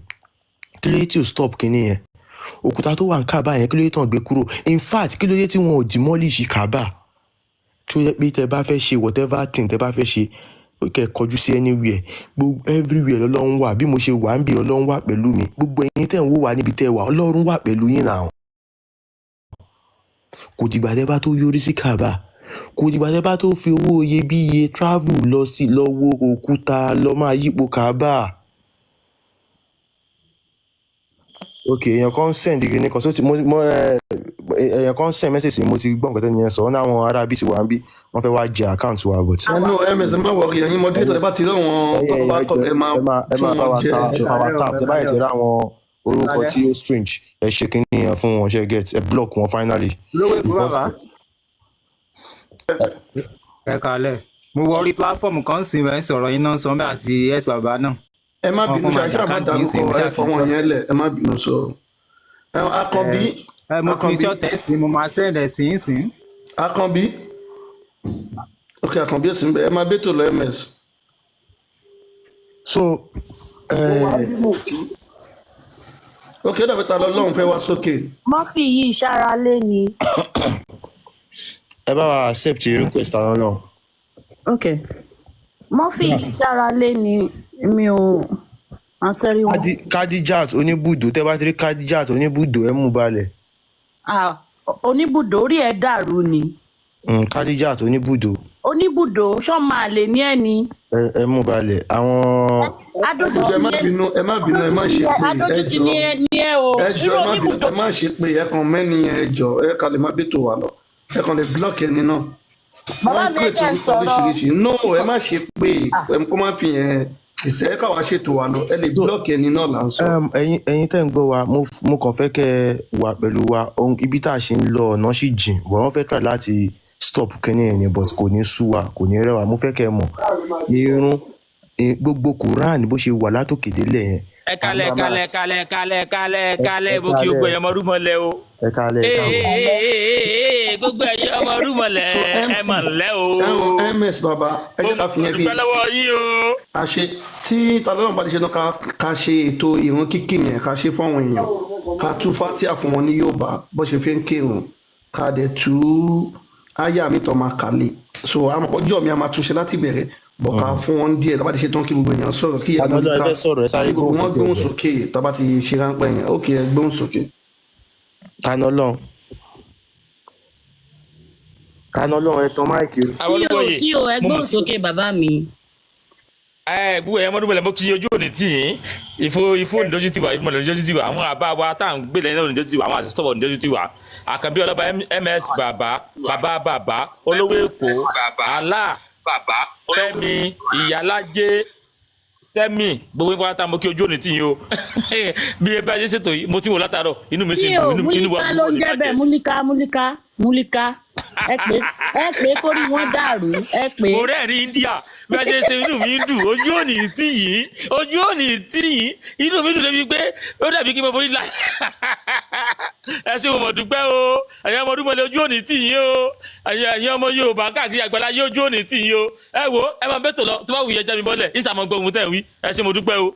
kí ló dé tí ò stop kinní yẹn òkúta tó wà ní Kaaba yẹn kí ló dé tí wọ́n gbé kúrò in fact kí ló dé tí wọ́n ò demolish Kaaba kí ló dé pé tẹ bá fẹ́ ṣe whatever thing tẹ bá fẹ́ ṣe kẹ́ kọjú sí anywhere gbogbo everywhere lọ́lọ́run wà bí mo ṣe wà ń bí Ọlọ́run wà pẹ̀lú mi gbogbo ẹ̀yin tẹ̀ ń wò wá níbi tẹ́ wà Ọlọ́run wà pẹ̀lú yín náà kò dìgbà tẹ́ bá tó yọrí sí Kaaba kò dìgbà tẹ́ bá tó fi owó iyebíye travel lọ wo òkúta lọ máa yípo Kaaba. ok èèyàn kan send ìgbìnì kan èèyàn kan send message mi mo ti gbọ́ nǹkan tẹ́ni yẹn sọ ọ́ náwọn arábí ti wà ń bí wọ́n fẹ́ wá jẹ account wa but. ẹnu ms ẹ má wọrí ẹ̀yin moderator bá ti rí àwọn tó bá tọ̀ ẹ máa fún wọn jẹ ẹjọ́. power tap ẹ báyìí ti rí àwọn orúkọ tí ó strange ẹ ṣe kí ni ẹ fún wọn ṣe get ẹ block wọn finally. lówó èkó bàbá ẹ kálẹ̀ mo wọ orí platform kan sì rẹ̀ sọ̀rọ̀ iná sọ́mbà àti s bàbá náà. ẹ má bínú ṣàṣà àbá dárúkọ ẹ fọwọ́ yẹn lẹ̀ ẹ má bínú sọ. Akànbí. mo kì í ṣọ̀tẹ̀ sí mo máa sẹ́ẹ̀dẹ̀ sí í sìn. Akànbí. ok Akànbí ẹ̀sìn bẹ́ẹ̀ ẹ máa bẹ́tò lọ ms. so. ok dàbí ta lọ́lọ́run fẹ́ wá sókè. Murphy yìí ṣára lé ni. ẹ bá wa accept request àwọn náà. ok. Murphy yìí ṣára lé ni mi ò àṣẹrí wọn. Kadijat oníbùdó tẹ́ bá ti rí Kadijat oníbùdó ẹ mú balẹ̀. Oníbùdó orí ẹ dàrú ni. Kadijat oníbùdó. Oníbùdó ṣọ́ọ́ máa lè ní ẹni. ẹ mú balẹ̀ àwọn. ẹ má bínú ẹ má ṣe pé adójútì ní ẹ o. ẹ jọ ẹ má ṣe pé ẹ kàn mẹ́ni ẹ jọ ẹ kàn lè má bẹ́tò wà lọ ẹ kàn lè block ẹni náà. bàbá mi kẹ́ ń sọ̀rọ̀. no ẹ má ṣe pé kó má fi yẹn ìṣẹ́ káwa ṣètò wa lọ ẹ lè block ẹni náà là ń sọ. ẹ̀yin tẹ́ ń gbọ́ wa mo kàn fẹ́ kẹ́ ẹ wà pẹ̀lú wa ibi tá a ṣe ń lọ ọ̀nà sì jìn wọ́n fẹ́ try láti stop kẹ́ni ẹ̀yìn but kò ní sú wa kò ní rẹwà mo fẹ́ kẹ́ ẹ mọ̀ irun gbogbo Quran bó ṣe wà látòkè délẹ̀ yẹn. ẹ kálẹ̀ bó kí gbogbo ẹ̀yọ́ ọmọ rúmọlẹ̀ o. ẹ kálẹ̀ gbogbo ẹ̀yọ́ ọmọ rúmọlẹ̀ ẹ mọ̀ lẹ́ o. ms baba ẹ jẹ́ ká fi yẹn fi lọ́wọ́ yín o. àṣe tí talọ́run bá ti ṣe náà ká ṣe ètò ìrun kíkì yẹn ká ṣe fún àwọn èèyàn ká tú fatia fún wọn ní Yorùbá bó ṣe fi ń kírun ká dẹ̀ tú áyà mi tó máa kàlẹ̀ so ọjọ́ mi a máa túnṣe láti bẹ̀rẹ̀ bọ̀ká fún wọn díẹ̀ tó bá ti ṣe tán kí gbogbo èèyàn sọ̀rọ̀ kí ìyá mi ká kí gbogbo wọn gbóhùn sókè tó bá ti ṣe ráńpẹ́ yẹn ó kì í gbóhùn sókè. Kanọ́lọ́run ẹ tán máìkì. kí o ẹ gbóhùn sókè bàbá mi. gbogbo ẹ̀yọ́ ọmọdún mọ̀lẹ́ mo kí ojú òní tì yín ifo onídójú ti wà ìmọ̀lẹ́ onídójú ti wà àwọn àbá wa tá à ń gbé lẹ́yìn náà onídójú ti wà àwọn àtìsítọ́wọ̀ onídójú ti wà Àkànbí ọlọ́ba ms bàbá olówó èkó alá Fẹ́mi ìyálájé sẹ́mi gbogbo nípa tá mo kí ojú òní tì yín o bí ẹ bá ṣe ṣètò yìí mo ti wò látàárọ̀ inú mi ṣe dùn inú wa. múlíká ló ń jẹ́ bẹ́ẹ̀ múlíká. ẹ pé kórí wọn dàrú ẹ pé. mo rẹ́rìn India bí a ṣe ṣe inú mi dùn ojú òní tì yín inú mi dùn débi pé ó dàbí kí mo forí la ẹ ṣe mo mọ̀ dúpẹ́ o ẹ̀yin ọmọ ọdún mọ́lẹ̀ ojú òní tì yín o ẹ̀yin ọmọ Yorùbá káàkiri àgbàlá yóò ojú òní tì yín o ẹ wo ẹ máa bẹ́tò lọ tó bá wù yẹ já mi bọ́lẹ̀ ìsàmọ̀ gbọ́ ohun tẹ̀ ń wí ẹ ṣe mo dúpẹ́ o.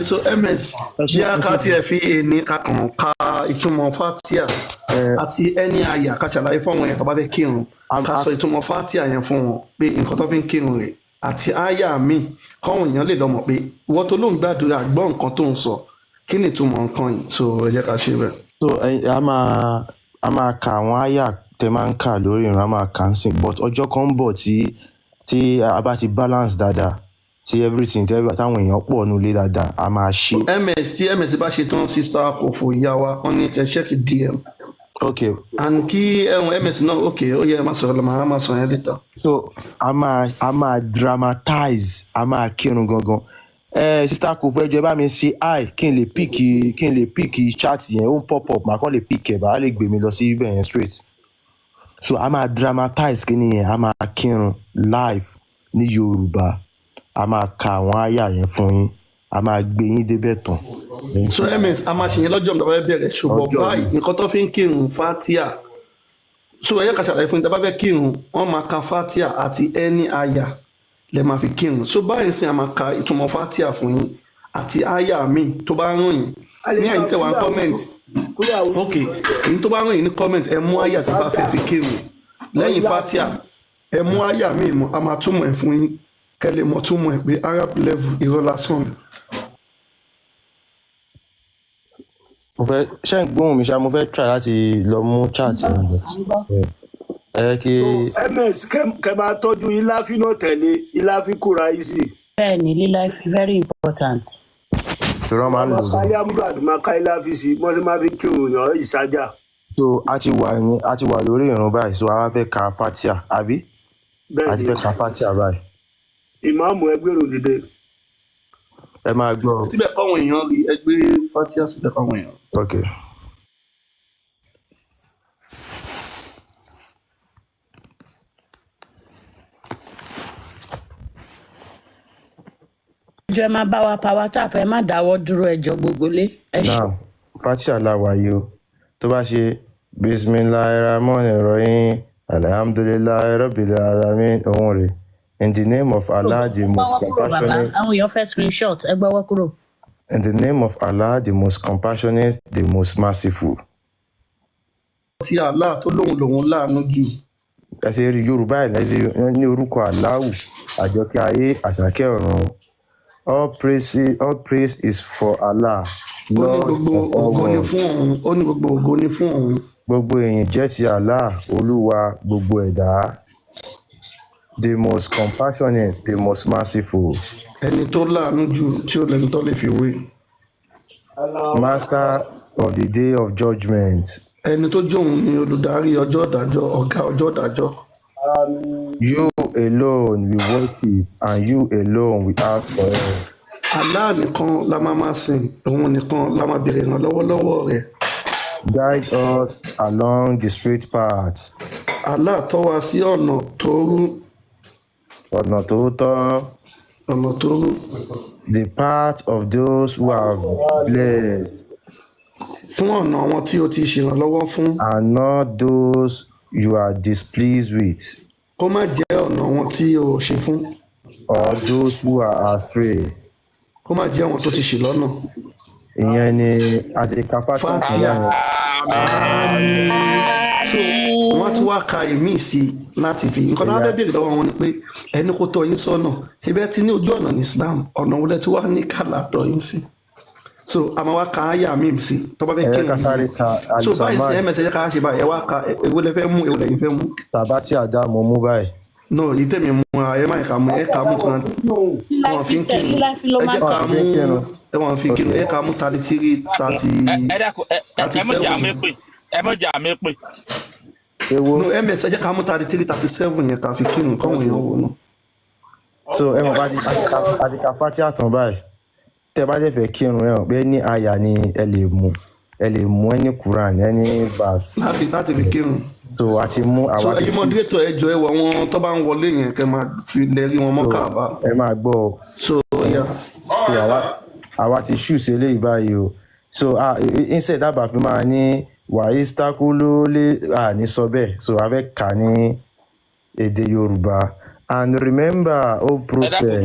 so ms bí a ká tiẹ̀ fi èèní kakàn ka ìtumọ̀ fatia àti ẹni àyà ká ṣàlàyé fáwọn èèyàn tó bá fẹ́ kírun ká sọ ìtumọ̀ fatia yẹn fún wọn pé nǹkan tó fi ń kírun rẹ̀ àti àyà míì káwọn èèyàn lè lọ mọ̀ pé wọ́n tó ló ń gbàdúrà gbọ́ nǹkan tó ń sọ kí ni ìtumọ̀ nǹkan yìí so ẹ jẹ́ ká ṣe bẹ́ẹ̀. so a máa ka àwọn àyà tẹ máa ń kà lórí ìran a máa kà ń sìn but ọjọ́ kan ń bọ̀ tí a bá ti balance dáadáa tí everything táwọn èèyàn pọ̀ nulẹ̀ dáadáa a máa ṣe. ms bá ṣe tán sista kòfò ìyá wa wọn ní kẹ́ ṣẹ́ẹ̀kì dm. ok and kí ms náà ok ó yẹ ẹ máa sọ̀rọ̀ lọ́mọ a máa sọ yẹn later. so a máa dramatize a máa kírun gangan. Sista kòfò ẹjọ ẹ bá mi ṣe kí n lè píkì chat yẹn ó ń pop up màá kàn lè píkì ẹ̀ bá lè gbé mi lọ sí ibẹ̀ yẹn straight. so a máa dramatize kí nìyẹn a máa kírun live ní Yorùbá a máa ka àwọn àyà yẹn fún yín a máa gbé yín débẹ̀ tán. so ms a máa ṣe yẹn lọ́jọ́ ìjọba bẹ̀rẹ̀ ṣùgbọ́n báyìí nǹkan tó fi ń kírun fatia so ẹ̀yẹ́ kà ṣàlàyé fún yín tá bá fẹ́ kírun wọ́n máa ka fatia àti ẹni àyà lè máa fi kírun so báyìí sìn a máa ka ìtumọ̀ fatia fún yín àti àyà míì tó bá rán yín ní ẹ̀yìn tẹ̀wá comment ok èyí tó bá rán yín ní comment ẹ mú àyà tó bá fẹ́ fi kírun lẹ́yìn fatia ẹ mú àyà míì mọ́ a máa túmọ̀ ẹ̀ fún yín kẹ́lẹ́ mọ̀ túmọ̀ ẹ̀ pé Arab level irọ́ lásán. mo fẹ́ ṣe ń gbóhùn mi ṣá mo fẹ́ try láti lọ mú chat yẹn but kí. ms kẹ máa tọ́jú iláfi náà tẹ̀lé iláfi kúra easy. bẹ́ẹ̀ni líláfi very important. ìṣòro máa ń lò ó. kálí amúgbàdì máa ká iláfi sí wọ́n ti máa fi kírun ìyàn ìsájà. so a ti wà lórí ìrun báyìí so a wá fẹ́ ka fatia àbí a ti fẹ́ ka fatia báyìí. ìmáàmù ẹgbẹ́rún dìde. ẹ máa gbọ́. síbẹ̀ káwọn èèyàn rí ẹgbẹ́ fatia síbẹ̀ káwọn èèyàn. ok. ẹjọ́ ẹ má bá wa power tap ẹ má dáwọ́ dúró ẹjọ́ gbogbo lé. now fatia la wà yìí o tó bá ṣe bismillahirrahmanirrahim alhamdulillahi rabbil alamin ohun rẹ̀. In the name of Allah, the most compassionate. In the name of Allah, the most compassionate, the most merciful. Tí Allah tó lóhùn láàánú jù. Ẹ ṣe rí Yorùbá ẹ̀ ní orúkọ Allahu, àjọkẹ́ ayé, àṣàkẹ́ ọ̀run. All praise is for Allah. Lord of all worlds. Ó ní gbogbo ògo ni fún òun. Gbogbo èyìn jẹ́ ti Allah, Olúwa gbogbo ẹ̀dá. The most compassionate, the most merciful. Ẹni tó láàánú jù tí ó lẹ́nu tó lè fi wé. Master of the day of judgment. Ẹni tó jóun ni olùdarí ọjọ́ ìdájọ́, ọ̀gá ọjọ́ ìdájọ́. You alone we worship and you alone we ask for help. Allah nìkan la máa sìn, òun nìkan la máa béèrè ìrànlọ́wọ́ lọ́wọ́ rẹ̀. Guide us along the straight path. Allah tọ́ wa sí ọ̀nà tóórú. Ọ̀nà tòótọ́. Ọ̀nà tóórú. The path of those who have blessed. Fún ọ̀nà àwọn tí o ti ṣèrànlọ́wọ́ fún. And not those you are displeased with. Kó má jẹ́ ọ̀nà àwọn tí o ṣe fún. Or those who are astray. Kó má jẹ́ àwọn tó ti ṣì lọ́nà. Ìyẹn ni àdìkáfàtà yẹn. So wọ́n tún wá ka ìmíì sí láti fi nǹkan náà bẹ́ẹ̀ bèrè lọ́wọ́ wọn ni pé ẹni kó tọ́ yín sọ́nà ṣe bẹ́ẹ̀ ti ní ojú ọ̀nà ní Islam ọ̀nà wọlé tí wàá ní kàlà tọ́ yín sí so àmọ́ wá ka àyà míì sí tó bá fẹ́ kí n so báyìí sí ms ẹ̀jẹ̀ ká ṣe báyìí ẹ wá ka èwo lẹ fẹ́ mú èwo lẹ́yìn fẹ́ mú. tàbá tí àdá mo mú báyìí. no yìí tẹ̀mí mu ẹ má kà mú ẹ kà mú kan wọn fi ń kírun ẹ jẹ́ ká mú ẹ wọn fi ń kírun ẹ kà mú 33 37. ẹ mọ̀ jà mí pé. no ms ẹ jẹ́ ká mú 33 37 yẹn ká fi kírun kọ́wọ́n èèyàn wò ná. so ẹ mọ̀ bá àdìkà fatia tán báyìí tẹ́ bá dẹ̀ fẹ́ kírun ẹ̀ hàn pé ní àyà ni ẹ lè mú ẹ lè mú any Quran any verse. láti fi kírun. So àti mú àwa. So ẹ̀yin moderator ẹ jọ̀ọ́ ẹ wọ àwọn tó bá ń wọlé yẹn kẹ́ máa fi lẹ́rí wọn mọ́ Káàbà. Ẹ máa gbọ́ ọ. So yeah. Àwa ti ṣù sí eléyìí báyìí o. So instead dábàá fi máa ní wàyí stákú ló lé ní sọ bẹ́ẹ̀. So a fẹ́ kà ní èdè Yorùbá. And remember, prophet. ẹ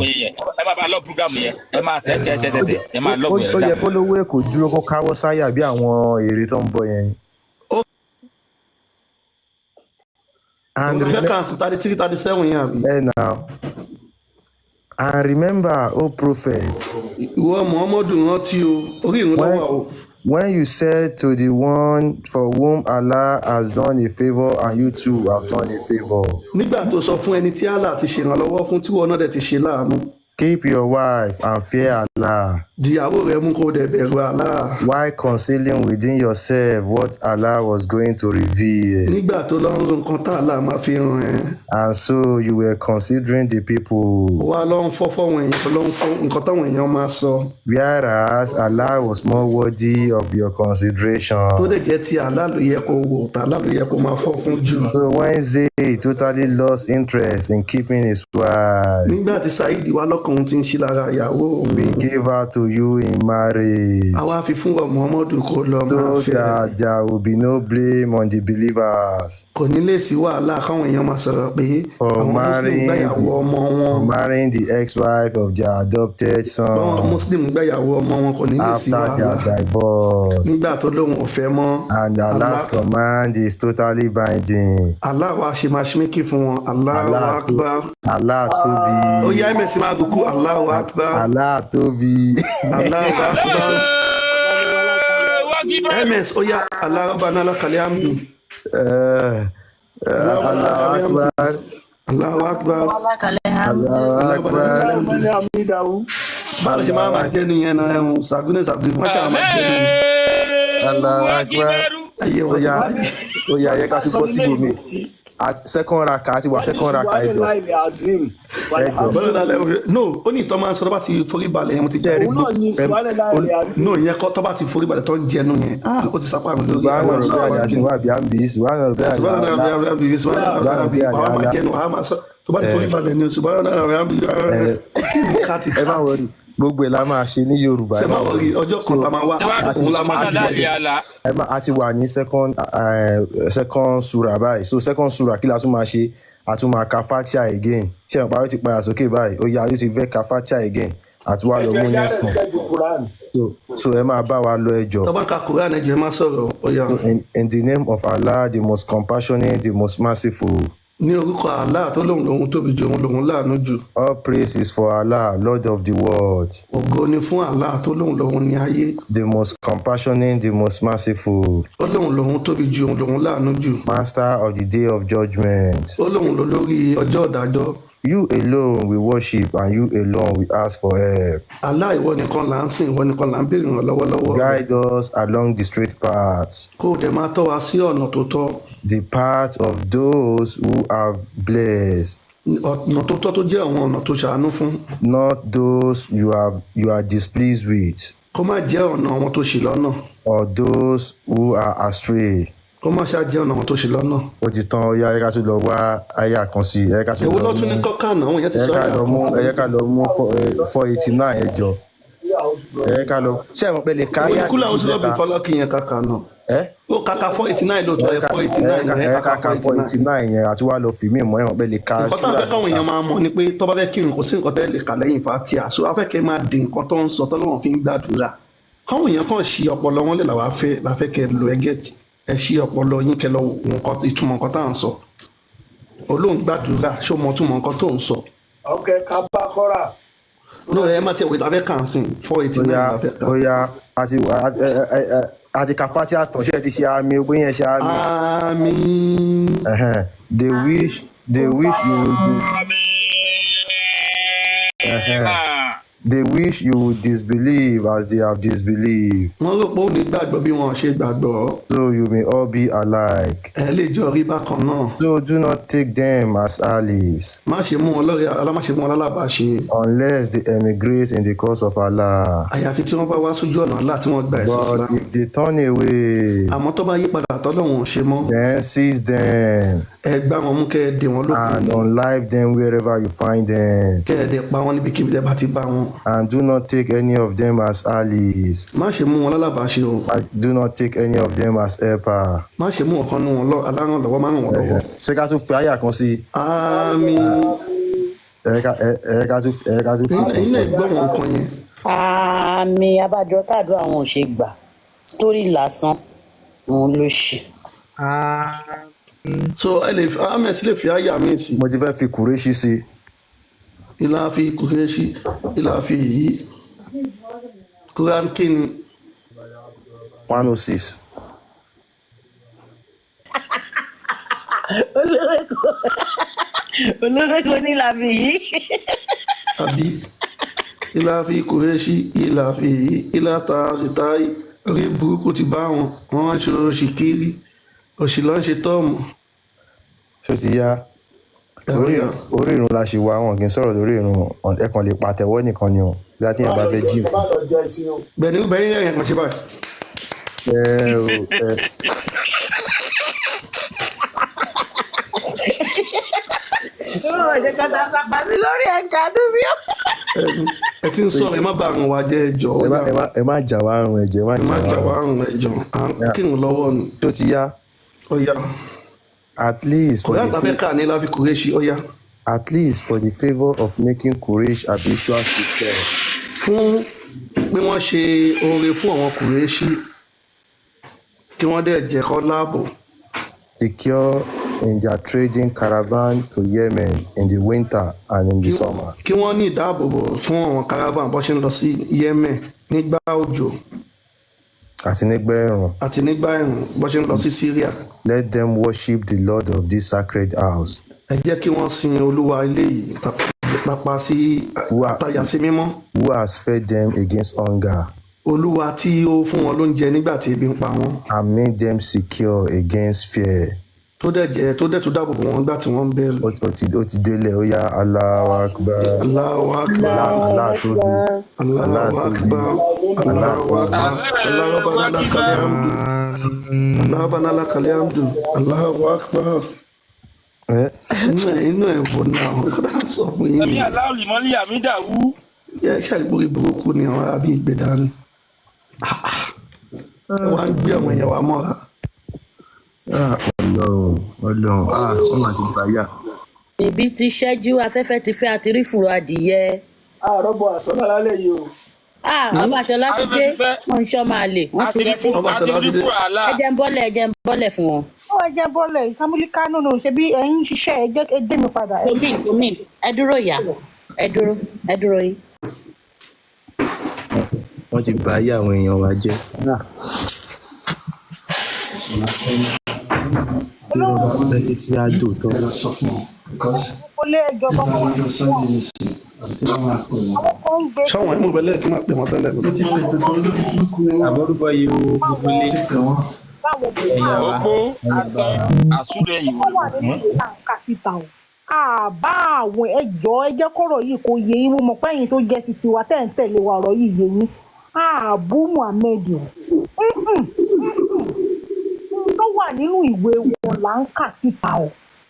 máa bá lọ program yẹn ẹ máa tẹ ẹ máa lọ yẹn. Ó yẹ kó lówó èkó dúró kó káwọ́ sáyà bí àwọn èrè tó ń bọ̀ yẹn. And remember, prophet. When you said to the one for whom Allah has done a favor and you too have done a favor. Nígbà tó sọ fún ẹni tí Allah ti ṣèrànlọ́wọ́ fún tí wọn náà dẹ̀ ti ṣe láàánú. Keep your wife and fear Allah. Dìyàwó rẹ mú kó dẹ̀ bẹ̀rù Allah. While concealing within yourself what Allah was going to reveal. Nígbà tó lọ ń rún nǹkan tá Allah máa fi hàn ẹ́. And so you were considering the people. Wà lọ ń fọ́ fọ́wọn èèyàn lọ ń fọ́ nǹkan táwọn èèyàn máa sọ. Whereas Allah was more worthy of your consideration. Tó dẹ̀ jẹ́ ti Allah ló yẹ kó wò tá Allah ló yẹ kó máa fọ́ fún jù. So when Zay totally lost interest in keeping his wife. Nígbà tí Saidi wá lọ́kàn ti ń ṣí lára ìyàwó òun. We gave her to you in marriage. Àwa fi fún wa Muhammadu kó lọ máa fẹ́. So that there will be no blame on the believers. Kò ní lè sí wàhálà káwọn èèyàn máa sọ̀rọ̀ pé àwọn Muslim gbàyàwó ọmọ wọn. For marrying the ex-wife of their adopted son. Báwọn Muslim gbàyàwó ọmọ wọn kò ní lè sí wàhálà. After their divorce. Nígbà tó lóun ò fẹ́ mọ́. And Allah's command is totally binding. Allah wa ṣe matchmaking fún wọn. Allahu Akbar. Allah tóbi. Ó yá ẹ̀mẹ̀sì máa gòkú Allahu Akbar. Allah tóbi. Allahu Akbar. MS ó yá Allah Rabbana lakal hamdu. Allahu Akbar. Allahu Akbar. Allahu Akbar. Báwo ṣe máa jẹ́ nìyẹn náà ẹ̀hún ṣàgúnẹ̀ wọ́n ṣe máa jẹ́ nìyẹn. Allahu Akbar. Ó yá yẹ ká tún bọ́ sí ibòmí. Second raka àti wà second raka ẹjọ. No, ó ní ìtọ́ máa ń sọ tó bá ti forí balẹ̀ yẹn mo ti jẹ́ no ìyẹn kọ́ tó bá ti forí balẹ̀ tó ń jẹnu yẹn ó ti sápá mi lórí. Subhana rabbiyal azim wa bihamdihi subhana rabbiyal azim tó bá ti forí balẹ̀ ni subhana rabbiyal azim. Ẹ má wọrí gbogbo ẹ̀ la máa ṣe ní Yorùbá. Ṣé máa wọrí ọjọ́ kan la máa wá òun la máa dìbò. A ti wà ní second sura báyìí so second sura kí la tún máa ṣe a tún máa ka Fatiha again ṣé ìpàdé ó ti padà sókè báyìí ó yá ó ti fẹ́ ka Fatiha again àti wá lọ mú next one so ẹ máa bá wa lọ ẹjọ. Tó bá ka Quran ẹjọ ẹ máa sọ̀rọ̀ ó yá. In the name of Allah, the most compassionate, the most merciful. Ní orúkọ Allah tó lòun tóbi jù òun lòun láàánú jù. All praise is for Allah, Lord of the world. Ògo ni fún Allah tó lòun ní ayé. The most compassionate, the most merciful. Ó lòun tóbi jù òun lòun láàánú jù. Master of the day of judgment. Ó lòun lórí ọjọ́ ìdájọ́. You alone we worship and you alone we ask for help. Allah ìwọ nìkan là ń sìn ìwọ nìkan là ń béèrè ràn lọ́wọ́lọ́wọ́. Guide us along the straight paths. Kó o dẹ̀ máa tọ́ wa sí ọ̀nà tó tọ́. The path of those who have blessed. Ọ̀nà tó tọ́ tó jẹ́ àwọn ọ̀nà tó ṣàánú fún. Not those you are displeased with. Kó má jẹ́ ọ̀nà àwọn tó ṣì lọ́nà. Or those who are astray. Kó má ṣáà jẹ́ ọ̀nà àwọn tó ṣì lọ́nà. Ó ti tán ọyá ẹ̀ka tó lọ wá àyà kan sí ẹ̀ka tó lọ mú. Èwo lọ́tún ní kọ́kànnà àwọn èèyàn ti sọ ẹ̀ka lọ mú 489 ẹjọ. Ẹ̀ka lọ ṣé ẹ̀mọ̀ pé lè ká àyà kúlà oṣù lọ́bì fọlọ́kì yẹn kàkà náà. Ó kàkà 489 lóòótọ́ ẹ̀ 489 yẹn kàkà 489 yẹn àti wá lọ fìmí ìmọ̀ ẹ̀wọ̀n pé lè ká. Nǹkan tó ń fẹ́ káwọn èèyàn máa mọ̀ ni pé tó bá fẹ́ kírun kò sí nǹkan tẹ́ lè kà lẹ́yìn Fatiha so afẹ́kẹ́ máa dín nǹkan tó ń sọ tọ́lọ́wọ́n fi ń gbàdúrà. Káwọn èèyàn kàn ṣí ọpọlọ wọn lè láfẹ́ kẹ́ lo ẹgẹ́tì ẹ ṣí ọpọlọ yín kẹ́ lọ nǹkan ìtumọ̀ nǹkan tá à ń sọ. Olóhùn gbàdúrà ṣó mọ túmọ̀ nǹkan tó ń sọ. Okay, ká bá kọ́ra. No, ẹ má tiẹ̀ wait abẹ́ kàn sí 489 abẹ́ kàn. Ó yá àti kàfátì àtọ̀ ṣe ti ṣe àmì ogbó yẹn ṣe àmì. Àmín. They wish you would do. They wish you would disbelieve as they have disbelieved. wọ́n rò pé ò ní gbàgbọ́ bí wọn ṣe gbàgbọ́. So you may all be alike. ẹ lè jọ rí bákan náà. So do not take them as allies. má ṣe mú wọn lọ́rẹ̀ẹ́ má ṣe mú wọn lálábàáṣe. Unless they emigrate in the cause of Allah. àyàfi tí wọ́n bá wá sójú ọ̀nà Allah tí wọ́n gba ẹ̀sìn Islam. But if they turn away. àmọ́ tó bá yí padà tọ́lọ́run ò ṣe mọ́. Then seize them. ẹ gbá wọn mú kẹ́ ẹ dè wọ́n lókun. And unlive them wherever you find them. kẹ́ ẹ dẹ̀ pa wọ́n níbikíbi tẹ́ bá ti bá wọn. And do not take any of them as allies. má ṣe mú wọn lálábàáṣe o. Do not take any of them as helper. má ṣe mú ọ̀kan nú wọn alárànlọ́wọ́ má ràn wọ́n lọ́wọ́. Ṣé ká tún fi àyà kan sí? àmín. Ká tún fi ẹ̀yin náà gbọ́ wọn kan yẹn. àmì abájọ tàdúrà àwọn ò ṣe gbà sítórì lásán òun ló ṣe. so ẹ lè fi Ahmed lè fi àyà mi sí. Mo ti fẹ́ fi Kùrẹ́ṣì sí. ilá fi Kùrẹ́ṣì ilá fi yìí. Quran kini 106. olórí kò ní làbí yìí. àbí ilá fi Kùrẹ́ṣì ilá fi yìí ilá ta ṣìtáì orí burúkú ti bá wọn wọn ń ṣe oṣù kiri òṣì ló ń ṣe tọ́ọ̀mù. Ṣó ti yá? Orí ìrun la ṣe wá wọn kì í sọ̀rọ̀ lórí ìrun ẹ̀kan lè pàtẹ́wọ́ nìkan ni o bí a ti yàn bá fẹ́ jí. bẹ̀ni ẹ̀yàn kan ṣe báyìí. lórí ẹ̀ka dúbí. ẹ ti ń sọ̀rọ̀ ẹ má bá àrùn wa jẹ́ ẹjọ́. ẹ má jà wá àrùn ẹ̀jẹ̀ ẹ má jà wá àrùn ẹ̀jọ̀ à ń kírun lọ́wọ́ ni. Ṣó ti yá? ó yá. At least for the favour of making Quraysh habitual system. Fún pé wọ́n ṣe oore fún àwọn Kùrẹ́ṣì kí wọ́n dẹ̀ jẹ́ kó láàbò. Secure in their trading caravan to Yemen in the winter and in the summer. Kí wọ́n ní ìdáàbòbò fún àwọn caravan bó ṣe ń lọ sí Yemen nígbà òjò. Àti nígbà ẹ̀rùn. Àti nígbà ẹ̀rùn bó ṣe ń lọ sí Syria. Let them worship the Lord of this sacred house. Ẹ jẹ́ kí wọ́n sin Olúwa ilé yìí pàpà sí àtàyà sí mímọ́. Who has fed them against hunger. Olúwa tí ó fún wọn lóúnjẹ nígbà tí ebi ń pa wọ́n. And made them secure against fear. Tó dẹ̀ tó dáàbò bò wọ́n nígbà tí wọ́n ń bẹ̀rù. Ó ti délẹ̀ ó yá Allahu Akbar. Allahu Akbar. Allah tóbi. Allahu Akbar. Allahu Akbar. Allahu lakal hamdu. Allahu lakal hamdu. Allahu Akbar. Inú ẹ̀ bọ̀ náà ó sọ fún yín. Ẹ̀mí aláwọ̀ lìmọ́lì àmì dàwú. Yẹ ṣàgbórí burúkú ni àwọn àbí ìgbéda ni. Wọ́n á gbé ọmọ yẹn wá mọ́ra. Ọlọ́run wọ́n máa ti gbà yà. Ìbí ti ṣẹ́jú afẹ́fẹ́ ti fẹ́ àti rí fùrọ̀ adìyẹ. Rọ́bọ àsọ̀nà lálẹ́ yìí o. Ọba Ṣọlá ti dé wọ́n ń ṣọ́ máa lè wọ́n ti rẹ́ ẹjẹ̀ ń bọ́lẹ̀ fún wọn. Ó ẹjẹ̀ bọ́lẹ̀ ìsàmúlíkà nínú ṣe bí ẹ̀ ń ṣiṣẹ́ ẹjẹ́ ẹdẹ mi padà. Tomin ẹ dúró ìyá ẹ dúró yìí. Wọ́n ti bá ayé àwọn èèyàn wa jẹ́. Bí wọ́n bá pẹ́ títí á dò tọ́. Ó lé ẹjọ́ bọ́ wọn. Ṣọ́wọ́n ẹ̀mú bẹ́lẹ̀ tí wọ́n pè wọ́n tẹ́lẹ̀. Àbọ̀rúbọ yìí wo gbogbo ilé. Ogbó àtọ́ àsúrẹ̀ ìwò. Ó wà nínú ìlà nǹka síta o. Àbá àwọn ẹjẹ́ kọ̀rọ̀ yìí kò yé yín mo mọ̀ pé ẹ̀yin tó jẹ́ titi wa tẹ́ ń tẹ̀lé wa ọ̀rọ̀ yìí yé yín. Àbú Muhammed o. Tó wà nínú ìwé wọn là ń kà síta o.